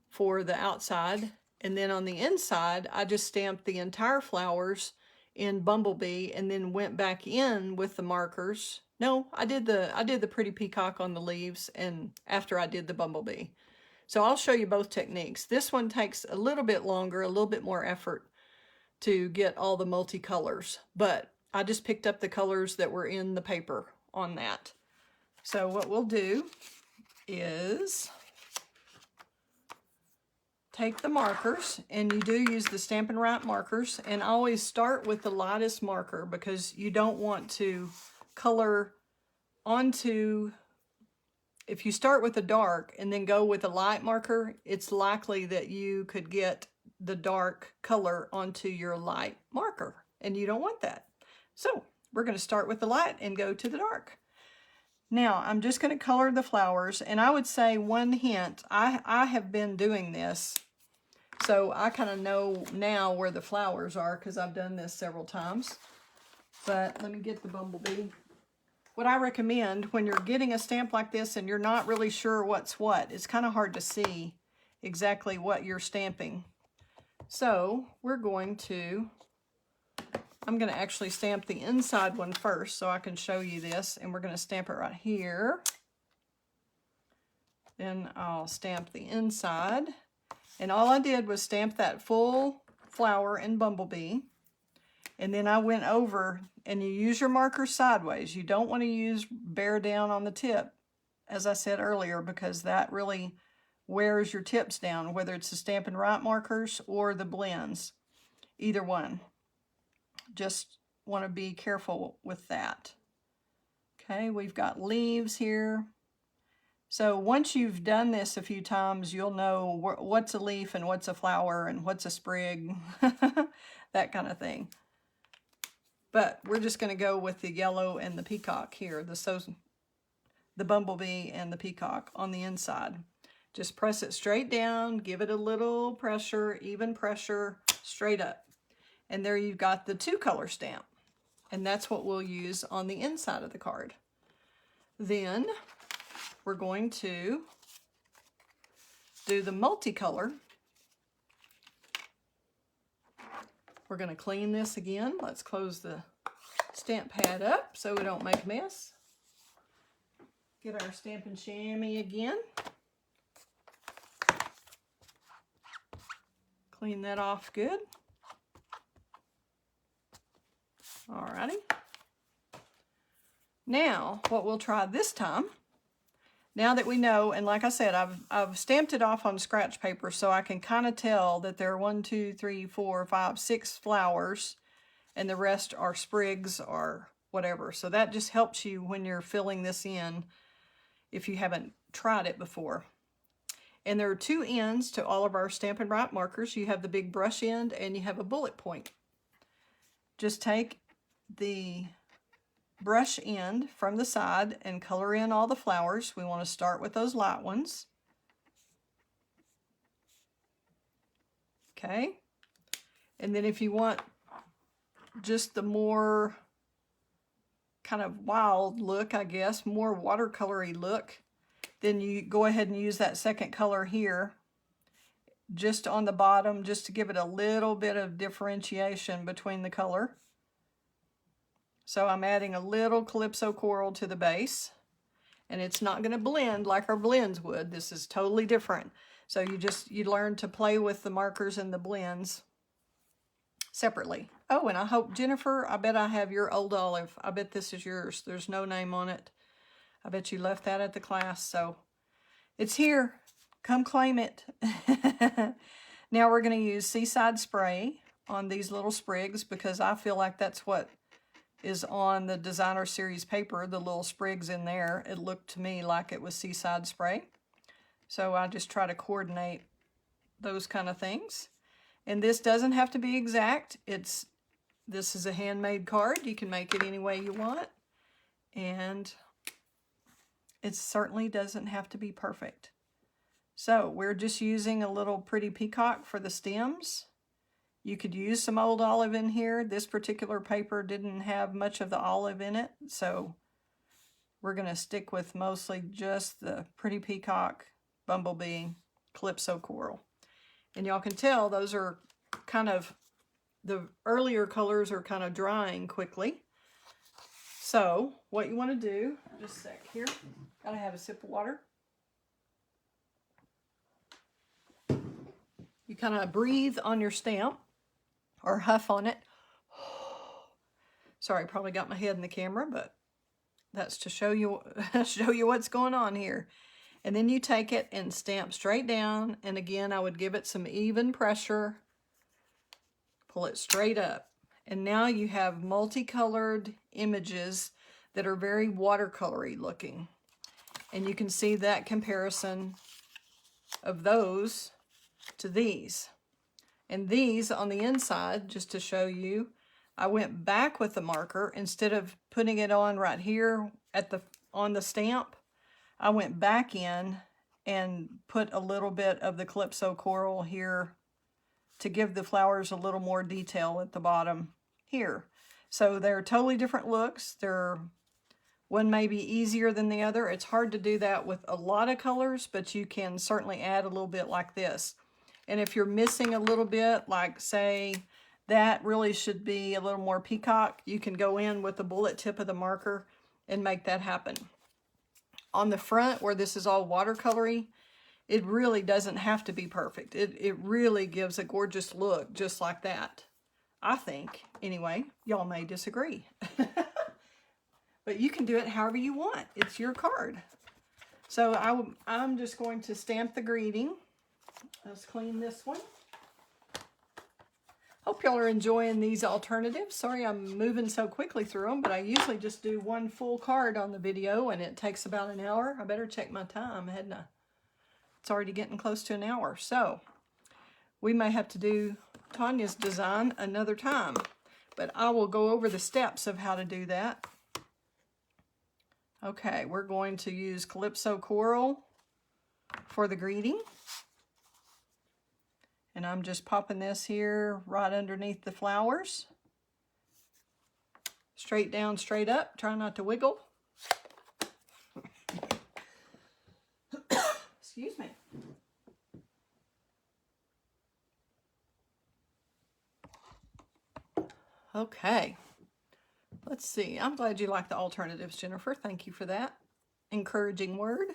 for the outside. And then on the inside, I just stamped the entire flowers in Bumblebee and then went back in with the markers. No, I did the pretty peacock on the leaves and after I did the bumblebee. So I'll show you both techniques. This one takes a little bit longer, a little bit more effort to get all the multicolors, but I just picked up the colors that were in the paper on that. So what we'll do is take the markers, and you do use the Stampin' Up markers, and always start with the lightest marker because you don't want to color onto, if you start with a dark and then go with a light marker, it's likely that you could get the dark color onto your light marker, and you don't want that. So we're going to start with the light and go to the dark. Now I'm just going to color the flowers, and I would say one hint, I have been doing this, so I kind of know now where the flowers are because I've done this several times. But let me get the bumblebee. What I recommend when you're getting a stamp like this and you're not really sure what's what, it's kind of hard to see exactly what you're stamping. So we're going to, I'm going to actually stamp the inside one first so I can show you this, and we're going to stamp it right here. Then I'll stamp the inside, and all I did was stamp that full flower and bumblebee, and then I went over, and you use your marker sideways. You don't want to bear down on the tip, as I said earlier, because that really wears your tips down, whether it's the Stampin' Up markers or the blends, either one. Just want to be careful with that. Okay, we've got leaves here. So once you've done this a few times, you'll know what's a leaf and what's a flower and what's a sprig, that kind of thing. But we're just going to go with the yellow and the peacock here, the bumblebee and the peacock on the inside. Just press it straight down, give it a little pressure, even pressure, straight up. And there you've got the 2-color stamp. And that's what we'll use on the inside of the card. Then we're going to do the multicolor. We're going to clean this again. Let's close the stamp pad up so we don't make a mess. Get our Stampin' Chamois again. Clean that off good. Alrighty. Now, what we'll try this time, now that we know, and like I said, I've stamped it off on scratch paper so I can kind of tell that there are 1, 2, 3, 4, 5, 6 flowers, and the rest are sprigs or whatever. So that just helps you when you're filling this in if you haven't tried it before. And there are 2 ends to all of our Stampin' Up markers. You have the big brush end and you have a bullet point. Just take the brush end from the side and color in all the flowers. We want to start with those light ones. Okay. And then if you want just the more kind of wild look, I guess, more watercolory look, then you go ahead and use that second color here just on the bottom, just to give it a little bit of differentiation between the color. So I'm adding a little Calypso Coral to the base, and it's not going to blend like our blends would. This is totally different. So you learn to play with the markers and the blends separately. Oh, and I hope, Jennifer, I bet I have your old olive. I bet this is yours. There's no name on it. I bet you left that at the class, so it's here. Come claim it. Now we're going to use Seaside Spray on these little sprigs because I feel like that's what is on the Designer Series paper, the little sprigs in there. It looked to me like it was Seaside Spray. So I just try to coordinate those kind of things. And this doesn't have to be exact. This is a handmade card. You can make it any way you want. And it certainly doesn't have to be perfect. So we're just using a little pretty peacock for the stems. You could use some old olive in here. This particular paper didn't have much of the olive in it, so we're going to stick with mostly just the pretty peacock, bumblebee, Calypso Coral. And y'all can tell those are kind of, the earlier colors are kind of drying quickly. So what you want to do, just a sec here, gotta have a sip of water. You kind of breathe on your stamp or huff on it. Sorry, probably got my head in the camera, but that's to show you what's going on here. And then you take it and stamp straight down. And again, I would give it some even pressure. Pull it straight up. And now you have multicolored images that are very watercolory looking. And you can see that comparison of those to these. And these on the inside, just to show you, I went back with the marker. Instead of putting it on right here on the stamp, I went back in and put a little bit of the Calypso Coral here to give the flowers a little more detail at the bottom here. So they're totally different looks. One may be easier than the other. It's hard to do that with a lot of colors, but you can certainly add a little bit like this. And if you're missing a little bit, like say that really should be a little more peacock, you can go in with the bullet tip of the marker and make that happen. On the front, where this is all watercolory, it really doesn't have to be perfect. It really gives a gorgeous look just like that, I think. Anyway, y'all may disagree. But you can do it however you want. It's your card. So I'm just going to stamp the greeting. Let's clean this one. Hope y'all are enjoying these alternatives. Sorry I'm moving so quickly through them, but I usually just do one full card on the video and it takes about an hour. I better check my time, hadn't I? It's already getting close to an hour. So we may have to do Tanya's design another time, but I will go over the steps of how to do that. Okay, we're going to use Calypso Coral for the greeting. And I'm just popping this here right underneath the flowers. Straight down, straight up. Try not to wiggle. Excuse me. Okay. Let's see. I'm glad you like the alternatives, Jennifer. Thank you for that encouraging word.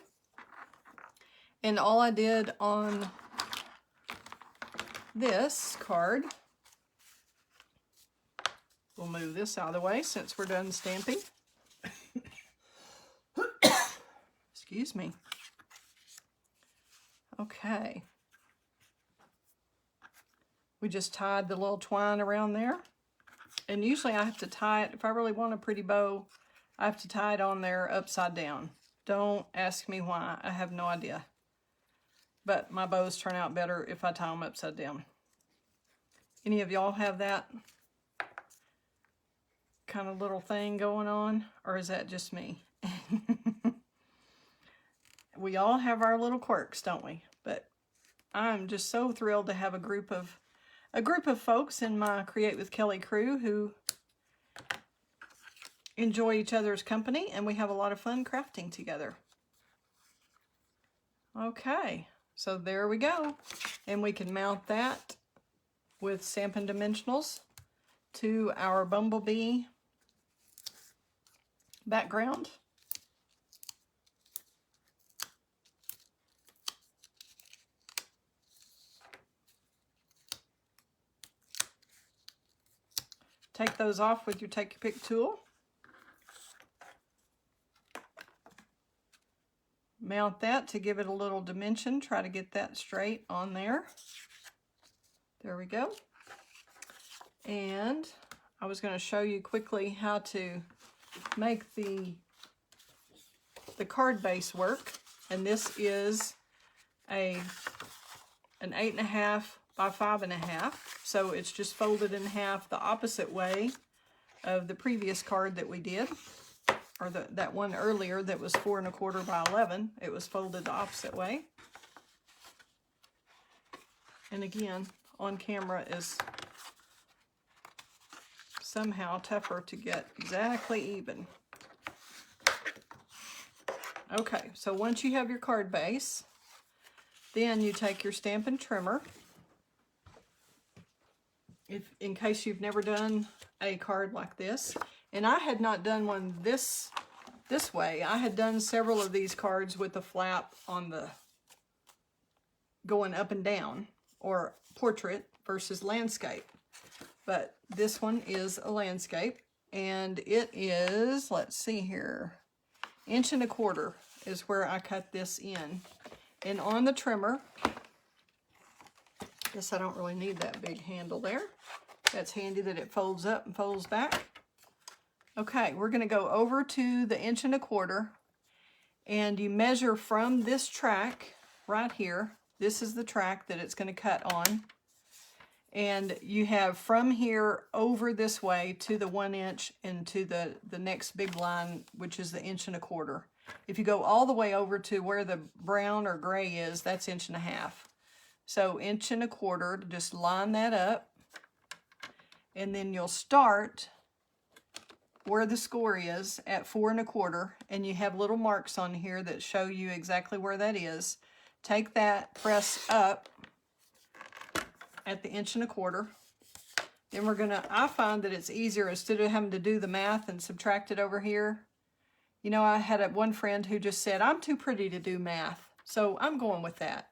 And all I did on this card, we'll move this out of the way since we're done stamping. Excuse me. Okay. We just tied the little twine around there. And usually I have to tie it, if I really want a pretty bow, I have to tie it on there upside down. Don't ask me why, I have no idea. But my bows turn out better if I tie them upside down. Any of y'all have that kind of little thing going on? Or is that just me? We all have our little quirks, don't we? But I'm just so thrilled to have a group of folks in my Create with Kelley crew who enjoy each other's company, and we have a lot of fun crafting together. Okay, so there we go. And we can mount that with Stampin' Dimensionals to our bumblebee background. Take those off with your Take Your Pick tool. Mount that to give it a little dimension. Try to get that straight on there. There we go. And I was going to show you quickly how to make the card base work. And this is an 8.5 by 5.5. So it's just folded in half the opposite way of the previous card that we did. Or that one earlier that was 4 1/4 by 11. It was folded the opposite way. And again, on camera is somehow tougher to get exactly even. Okay, so once you have your card base, then you take your Stampin' Trimmer. In case you've never done a card like this, And I had not done one this way. I had done several of these cards with the flap on the going up and down, or portrait versus landscape. But this one is a landscape, and it is, let's see here, 1¼ inch is where I cut this in. And on the trimmer, guess I don't really need that big handle there. That's handy that it folds up and folds back. Okay, we're going to go over to the 1¼ inch, and you measure from this track right here. This is the track that it's going to cut on. And you have from here over this way to the 1 inch and to the next big line, which is the 1¼ inch. If you go all the way over to where the brown or gray is, that's 1½ inch. So 1¼ inch, just line that up. And then you'll start where the score is at 4¼ inch, and you have little marks on here that show you exactly where that is. Take that, press up at the 1¼ inch. Then we're gonna, I find that it's easier instead of having to do the math and subtract it over here. You know, I had one friend who just said, I'm too pretty to do math. So I'm going with that.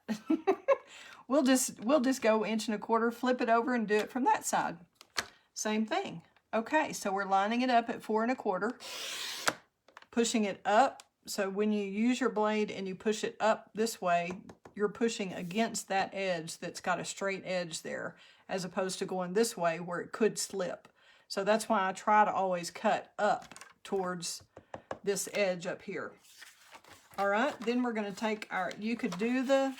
We'll just go 1¼ inch, flip it over and do it from that side. Same thing. Okay, so we're lining it up at 4¼ inch, pushing it up. So when you use your blade and you push it up this way, you're pushing against that edge that's got a straight edge there, as opposed to going this way where it could slip. So that's why I try to always cut up towards this edge up here. All right, then we're going to take our, you could do the,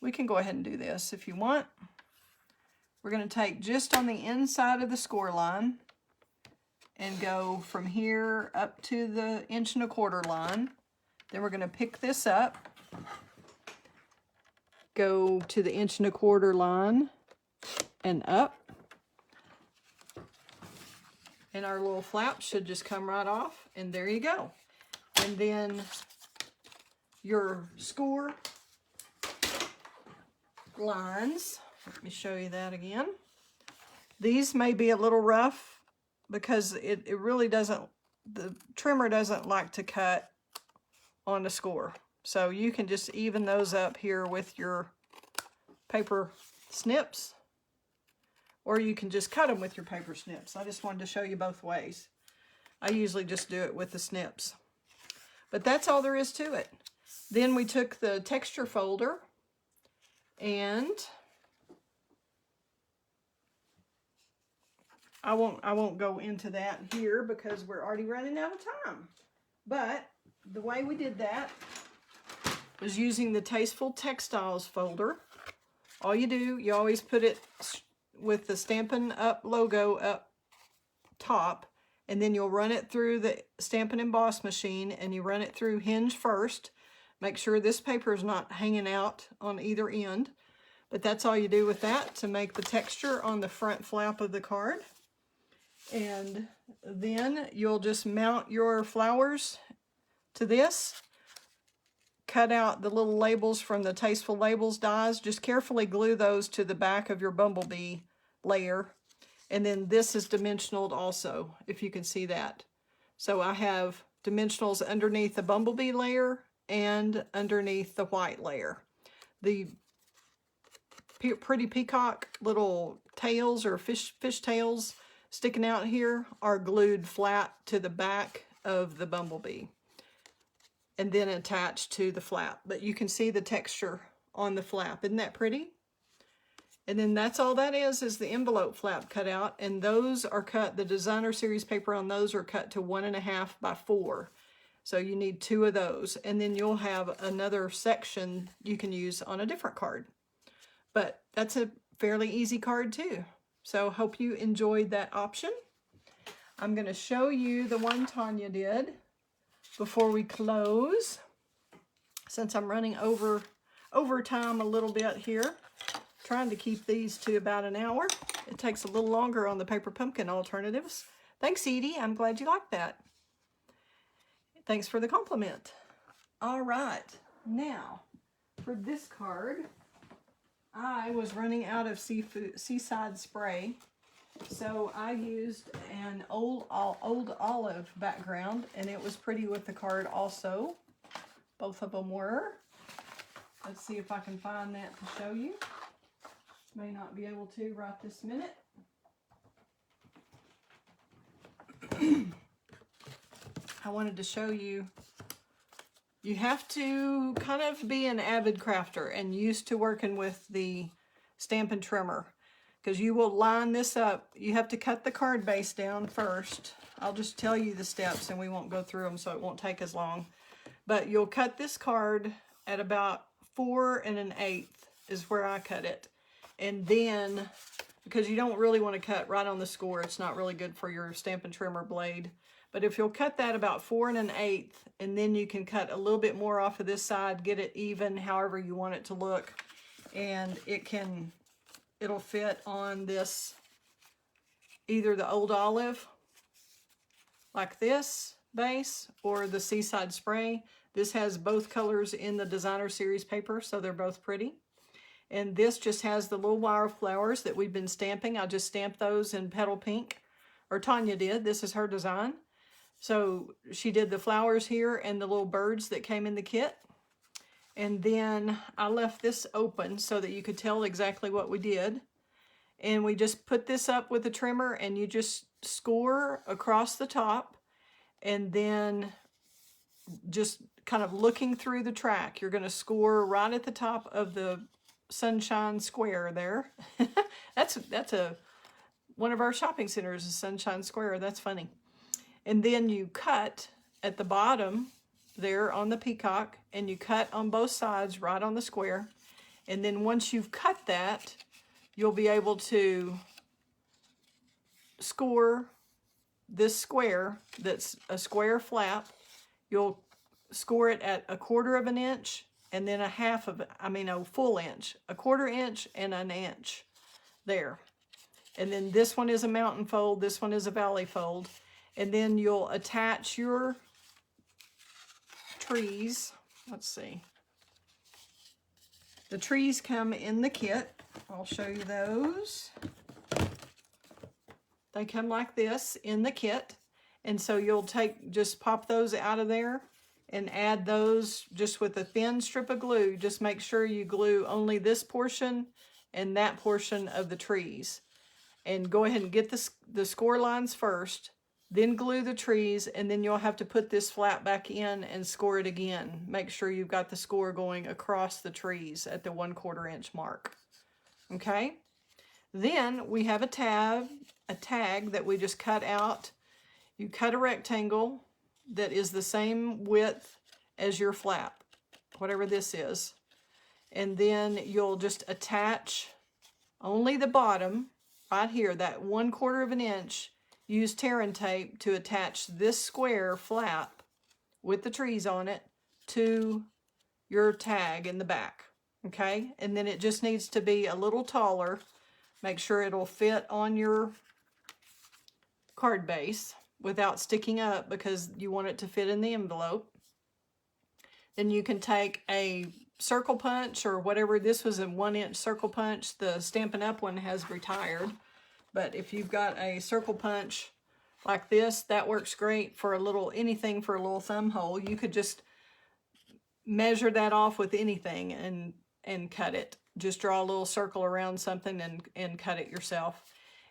we can go ahead and do this if you want. We're going to take just on the inside of the score line and go from here up to the 1¼ inch line. Then we're going to pick this up, go to the 1¼ inch line and up. And our little flap should just come right off, and there you go. And then your score lines, let me show you that again. These may be a little rough because it really doesn't, the trimmer doesn't like to cut on the score. So you can just even those up here with your paper snips, or you can just cut them with your paper snips. I just wanted to show you both ways. I usually just do it with the snips. But that's all there is to it. Then we took the texture folder, and I won't go into that here because we're already running out of time. But the way we did that was using the Tasteful Textiles folder. All you do, you always put it with the Stampin' Up logo up top, and then you'll run it through the Stampin' Emboss machine, and you run it through hinge first. Make sure this paper is not hanging out on either end. But that's all you do with that to make the texture on the front flap of the card. And then you'll just mount your flowers to this. Cut out the little labels from the Tasteful Labels dies. Just carefully glue those to the back of your bumblebee layer. And then this is dimensionaled also, if you can see that. So I have dimensionals underneath the bumblebee layer and underneath the white layer. The pretty peacock little tails or fish tails sticking out here are glued flat to the back of the bumblebee and then attached to the flap. But you can see the texture on the flap. Isn't that pretty? And then that's all that is the envelope flap cut out. And those are cut, the designer series paper on those are cut to 1.5 by 4. So you need 2 of those. And then you'll have another section you can use on a different card. But that's a fairly easy card too. So hope you enjoyed that option. I'm going to show you the one Tanya did before we close, since I'm running over time a little bit here. Trying to keep these to about an hour. It takes a little longer on the paper pumpkin alternatives. Thanks, Edie. I'm glad you liked that. Thanks for the compliment. All right. Now, for this card, I was running out of Seaside spray, So I used an old olive background, and it was pretty with the card also. Both of them were. Let's see if I can find that to show you. May not be able to right this minute. I wanted to show you, you have to kind of be an avid crafter and used to working with the Stampin' Trimmer, because you will line this up. You have to cut the card base down first. I'll just tell you the steps and we won't go through them so it won't take as long. But you'll cut this card at about 4 1/8 is where I cut it. And then, because you don't really want to cut right on the score, it's not really good for your Stampin' Trimmer blade. But if you'll cut that about 4 1/8, and then you can cut a little bit more off of this side, get it even, however you want it to look, and it'll fit on this, either the old olive, like this base, or the Seaside Spray. This has both colors in the designer series paper, so they're both pretty. And this just has the little wire flowers that we've been stamping. I just stamped those in Petal Pink, or Tanya did. This is her design. So she did the flowers here and the little birds that came in the kit. And then I left this open so that you could tell exactly what we did. And we just put this up with a trimmer, and you just score across the top, and then just kind of looking through the track, you're going to score right at the top of the Sunshine Square there. that's one of our shopping centers is Sunshine Square. That's funny. And then you cut at the bottom there on the peacock, and you cut on both sides right on the square. And then once you've cut that, you'll be able to score this square that's a square flap. You'll score it at 1/4 inch, and then a full inch, 1/4 inch and 1 inch there. And then this one is a mountain fold, this one is a valley fold. And then you'll attach your trees. Let's see. The trees come in the kit. I'll show you those. They come like this in the kit. And so you'll just pop those out of there and add those just with a thin strip of glue. Just make sure you glue only this portion and that portion of the trees. And go ahead and get the score lines first, then glue the trees, and then you'll have to put this flap back in and score it again. Make sure you've got the score going across the trees at the 1/4 inch mark. Okay? Then we have a tag that we just cut out. You cut a rectangle that is the same width as your flap, whatever this is. And then you'll just attach only the bottom right here, that 1/4 inch. Use tearing tape to attach this square flap with the trees on it to your tag in the back. Okay? And then it just needs to be a little taller. Make sure it'll fit on your card base without sticking up, because you want it to fit in the envelope. Then you can take a circle punch or whatever. This was a 1 inch circle punch. The Stampin' Up one has retired. But if you've got a circle punch like this, that works great for anything for a little thumb hole. You could just measure that off with anything and cut it. Just draw a little circle around something and cut it yourself.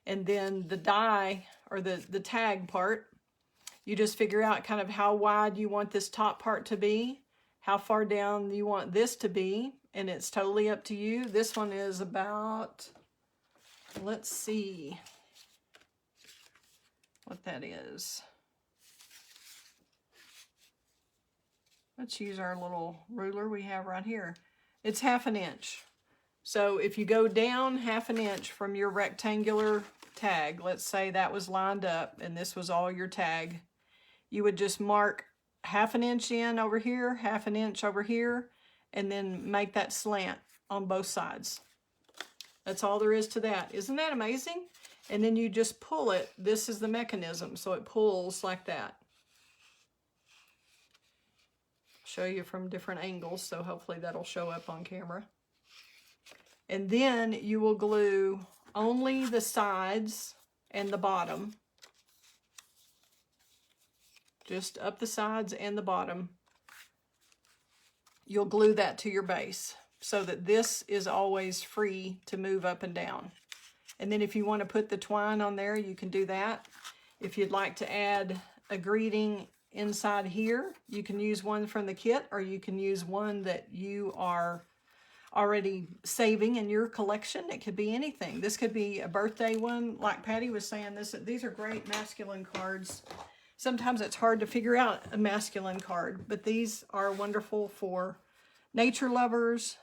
And then the die, or the tag part, you just figure out kind of how wide you want this top part to be, how far down you want this to be, and it's totally up to you. This one is about, let's see what that is. Let's use our little ruler we have right here. It's 1/2 inch. So if you go down 1/2 inch from your rectangular tag, let's say that was lined up and this was all your tag, you would just mark 1/2 inch in over here, 1/2 inch over here, and then make that slant on both sides. That's all there is to that. Isn't that amazing? And then you just pull it. This is the mechanism, so it pulls like that. Show you from different angles, so hopefully that'll show up on camera. And then you will glue only the sides and the bottom. Just up the sides and the bottom. You'll glue that to your base so that this is always free to move up and down. And then if you want to put the twine on there, you can do that. If you'd like to add a greeting inside here, you can use one from the kit, or you can use one that you are already saving in your collection. It could be anything. This could be a birthday one. Like Patty was saying, these are great masculine cards. Sometimes it's hard to figure out a masculine card, but these are wonderful for nature lovers.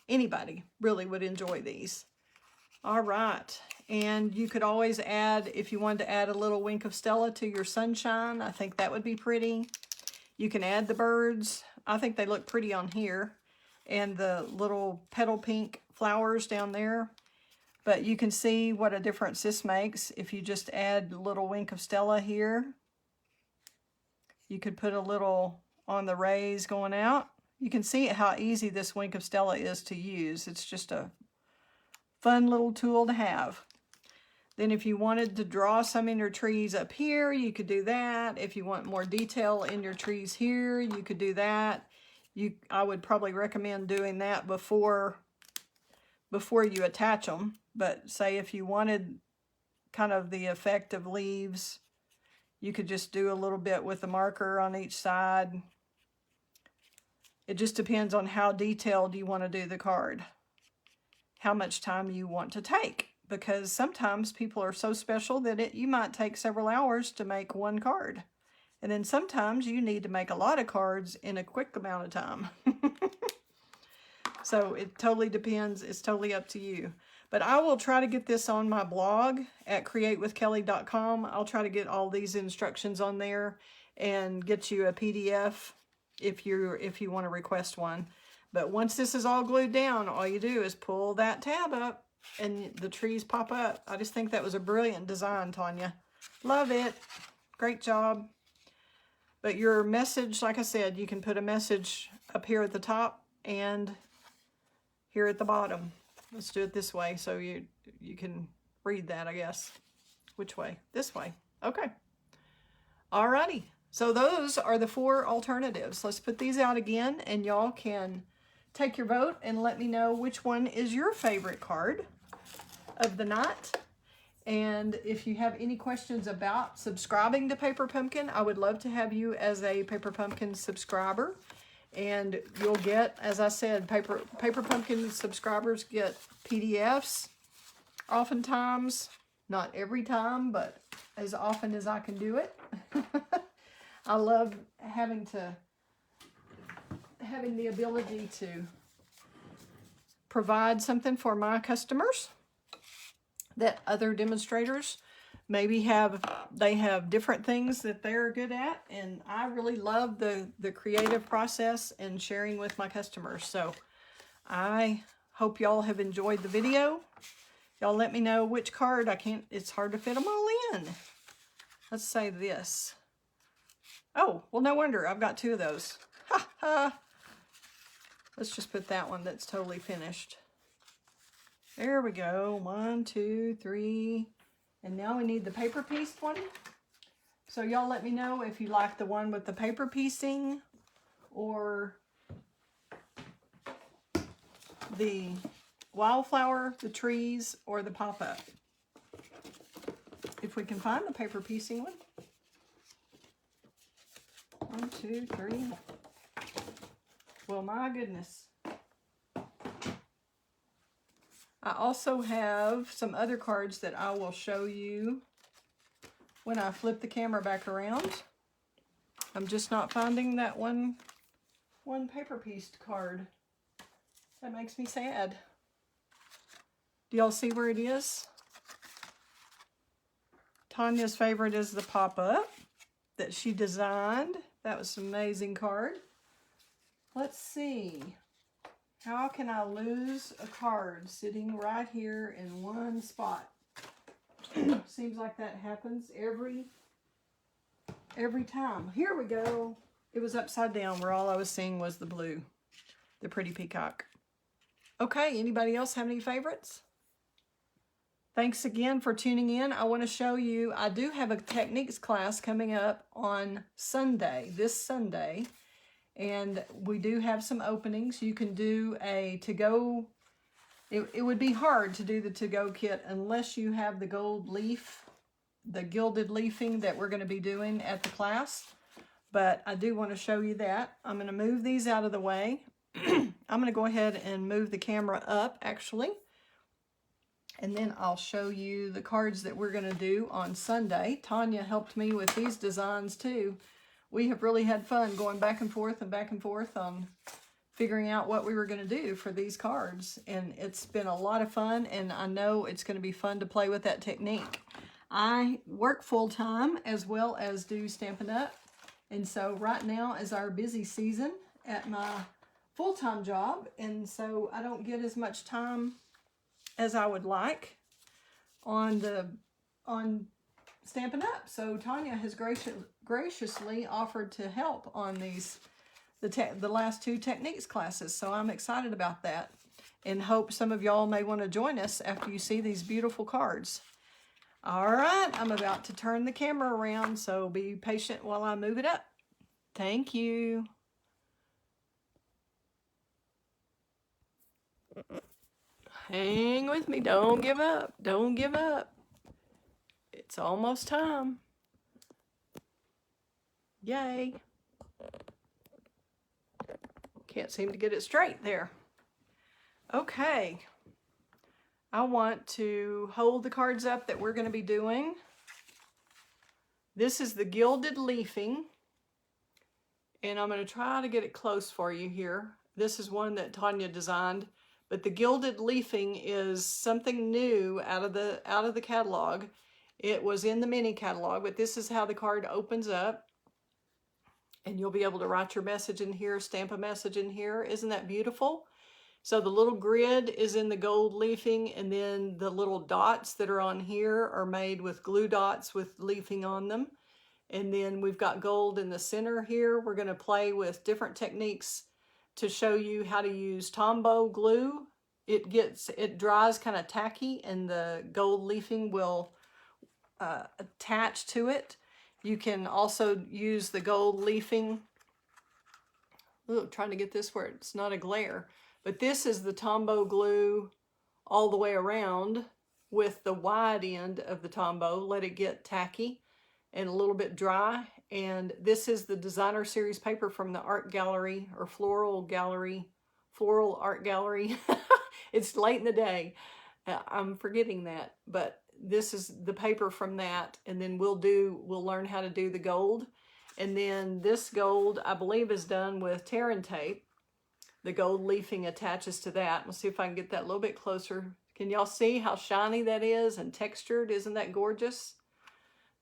Anybody really would enjoy these. All right, and you could always add, if you wanted to add a little wink of Stella to your sunshine, I think that would be pretty. You can add the birds. I think they look pretty on here. And the little petal pink flowers down there. But you can see what a difference this makes if you just add a little wink of Stella here. You could put a little on the rays going out. You can see how easy this wink of Stella is to use. It's just a fun little tool to have. Then if you wanted to draw some in your trees up here, you could do that. If you want more detail in your trees here, you could do that. I would probably recommend doing that before you attach them. But say if you wanted kind of the effect of leaves, you could just do a little bit with the marker on each side. It just depends on how detailed you want to do the card, how much time you want to take. Because sometimes people are so special that you might take several hours to make one card. And then sometimes you need to make a lot of cards in a quick amount of time. So it totally depends. It's totally up to you. But I will try to get this on my blog at createwithkelley.com. I'll try to get all these instructions on there and get you a PDF if you want to request one. But once this is all glued down, all you do is pull that tab up and the trees pop up. I just think that was a brilliant design, Tanya. Love it. Great job. But your message, like I said, you can put a message up here at the top and here at the bottom. Let's do it this way so you can read that, I guess. Which way? This way. Okay. Alrighty. So those are the 4 alternatives. Let's put these out again, and y'all can take your vote and let me know which one is your favorite card of the night. And if you have any questions about subscribing to Paper Pumpkin, I would love to have you as a Paper Pumpkin subscriber. And you'll get, as I said, Paper Pumpkin subscribers get PDFs oftentimes. Not every time, but as often as I can do it. I love having the ability to provide something for my customers that other demonstrators maybe have different things that they're good at, and I really love the creative process and sharing with my customers. So I hope y'all have enjoyed the video. Y'all let me know which card. It's hard to fit them all in. Let's say this. Oh, well, no wonder. I've got 2 of those. Ha ha. Let's just put that one that's totally finished. There we go. 1, 2, 3. And now we need the paper pieced one. So y'all let me know if you like the one with the paper piecing or the wildflower, the trees, or the pop-up. If we can find the paper piecing one. 1, 2, 3. Well, my goodness. I also have some other cards that I will show you when I flip the camera back around. I'm just not finding that one paper pieced card. That makes me sad. Do y'all see where it is? Tanya's favorite is the pop-up that she designed. That was an amazing card. Let's see. How can I lose a card sitting right here in one spot? Seems like that happens every time. Here we go. It was upside down where all I was seeing was the blue, the pretty peacock. Okay, anybody else have any favorites? Thanks again for tuning in. I want to show you, I do have a techniques class coming up on Sunday, this Sunday, and we do have some openings. You can do a to-go. It would be hard to do the to-go kit unless you have the gold leaf, the gilded leafing that we're going to be doing at the class. But I do want to show you that. I'm going to move these out of the way. I'm going to go ahead and move the camera up, actually. And then I'll show you the cards that we're going to do on Sunday. Tanya helped me with these designs too. We have really had fun going back and forth on figuring out what we were going to do for these cards. And it's been a lot of fun, and I know it's going to be fun to play with that technique. I work full-time as well as do Stampin' Up. And so right now is our busy season at my full-time job. And so I don't get as much time as I would like on Stampin' Up. So Tanya has graciously offered to help on the last two techniques classes. So I'm excited about that and hope some of y'all may want to join us after you see these beautiful cards. All right, I'm about to turn the camera around, so be patient while I move it up. Thank you. Hang with me. Don't give up. Don't give up. It's almost time. Yay. Can't seem to get it straight there. Okay. I want to hold the cards up that we're going to be doing. This is the gilded leafing. And I'm going to try to get it close for you here. This is one that Tanya designed. But the gilded leafing is something new out of the catalog. It was in the mini catalog, but this is how the card opens up. And you'll be able to write your message in here, stamp a message in here. Isn't that beautiful? So the little grid is in the gold leafing, and then the little dots that are on here are made with glue dots with leafing on them. And then we've got gold in the center here. We're going to play with different techniques to show you how to use Tombow glue. It dries kind of tacky, and the gold leafing will attach to it. You can also use the gold leafing. Ooh, trying to get this where it's not a glare. But this is the Tombow glue all the way around with the wide end of the Tombow. Let it get tacky and a little bit dry. And this is the designer series paper from the art gallery or floral art gallery. It's late in the day. I'm forgetting that, but this is the paper from that. And then we'll learn how to do the gold. And then this gold, I believe, is done with tear and tape. The gold leafing attaches to that. We'll see if I can get that a little bit closer. Can y'all see how shiny that is and textured? Isn't that gorgeous?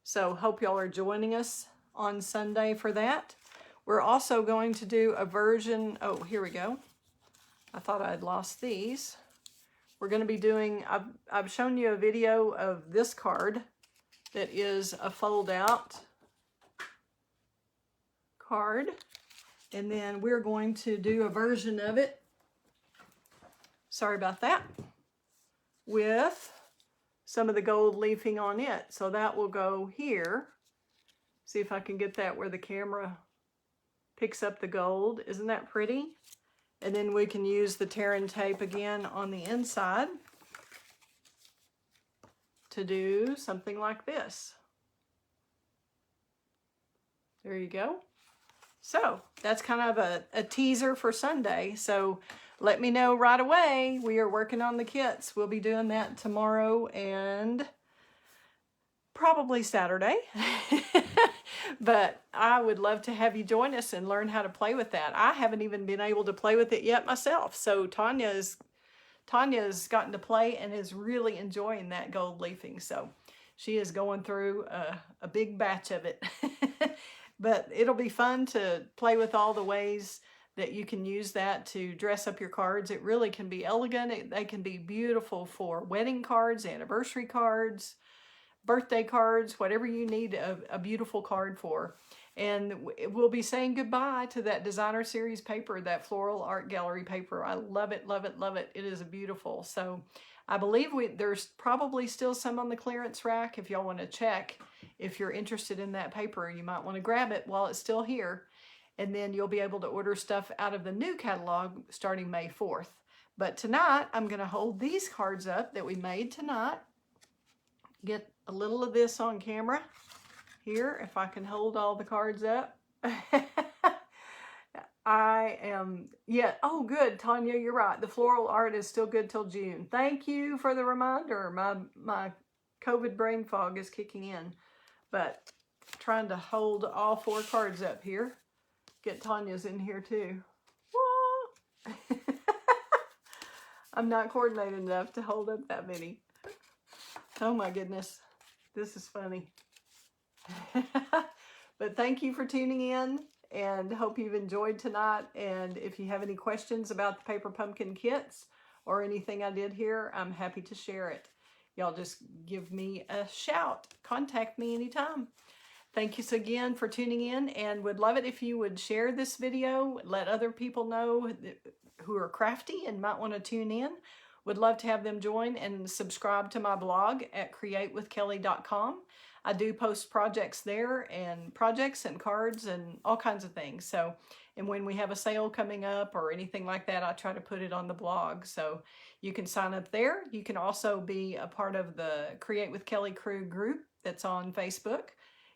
So hope y'all are joining us on Sunday for that. We're also going to do a version, oh, here we go. I thought I had lost these. We're going to be doing, I've shown you a video of this card that is a fold out card. And then we're going to do a version of it, sorry about that, with some of the gold leafing on it. So that will go here. See if I can get that where the camera picks up the gold. Isn't that pretty? And then we can use the tear and tape again on the inside to do something like this. There you go. So that's kind of a teaser for Sunday. So let me know right away. We are working on the kits. We'll be doing that tomorrow and probably Saturday. But I would love to have you join us and learn how to play with that. I haven't even been able to play with it yet myself. So Tanya's gotten to play and is really enjoying that gold leafing. So she is going through a big batch of it. But it'll be fun to play with all the ways that you can use that to dress up your cards. It really can be elegant. They can be beautiful for wedding cards, anniversary cards, birthday cards, whatever you need a beautiful card for. And we'll be saying goodbye to that designer series paper, that floral art gallery paper. I love it, love it, love it. It is beautiful. So I believe there's probably still some on the clearance rack. If y'all want to check, if you're interested in that paper, you might want to grab it while it's still here. And then you'll be able to order stuff out of the new catalog starting May 4th. But tonight, I'm going to hold these cards up that we made tonight. Get a little of this on camera here, if I can hold all the cards up. Oh good, Tanya, you're right. The floral art is still good till June. Thank you for the reminder. My COVID brain fog is kicking in. But trying to hold all 4 cards up here. Get Tanya's in here too. Whoa. I'm not coordinated enough to hold up that many. Oh my goodness. This is funny. But thank you for tuning in, and hope you've enjoyed tonight. And if you have any questions about the paper pumpkin kits or anything I did here, I'm happy to share it. Y'all just give me a shout. Contact me anytime. Thank you so again for tuning in, and would love it if you would share this video. Let other people know who are crafty and might want to tune in. Would love to have them join and subscribe to my blog at createwithkelley.com. I do post projects there, and projects and cards and all kinds of things. So, and when we have a sale coming up or anything like that, I try to put it on the blog. So you can sign up there. You can also be a part of the Create with Kelley crew group that's on Facebook.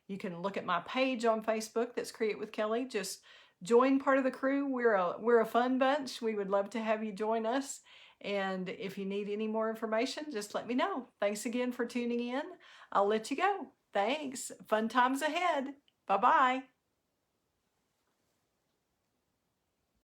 You can look at my page on Facebook that's Create with Kelley. Just join part of the crew. We're a fun bunch. We would love to have you join us. And if you need any more information, just let me know. Thanks again for tuning in. I'll let you go. Thanks. Fun times ahead. Bye-bye.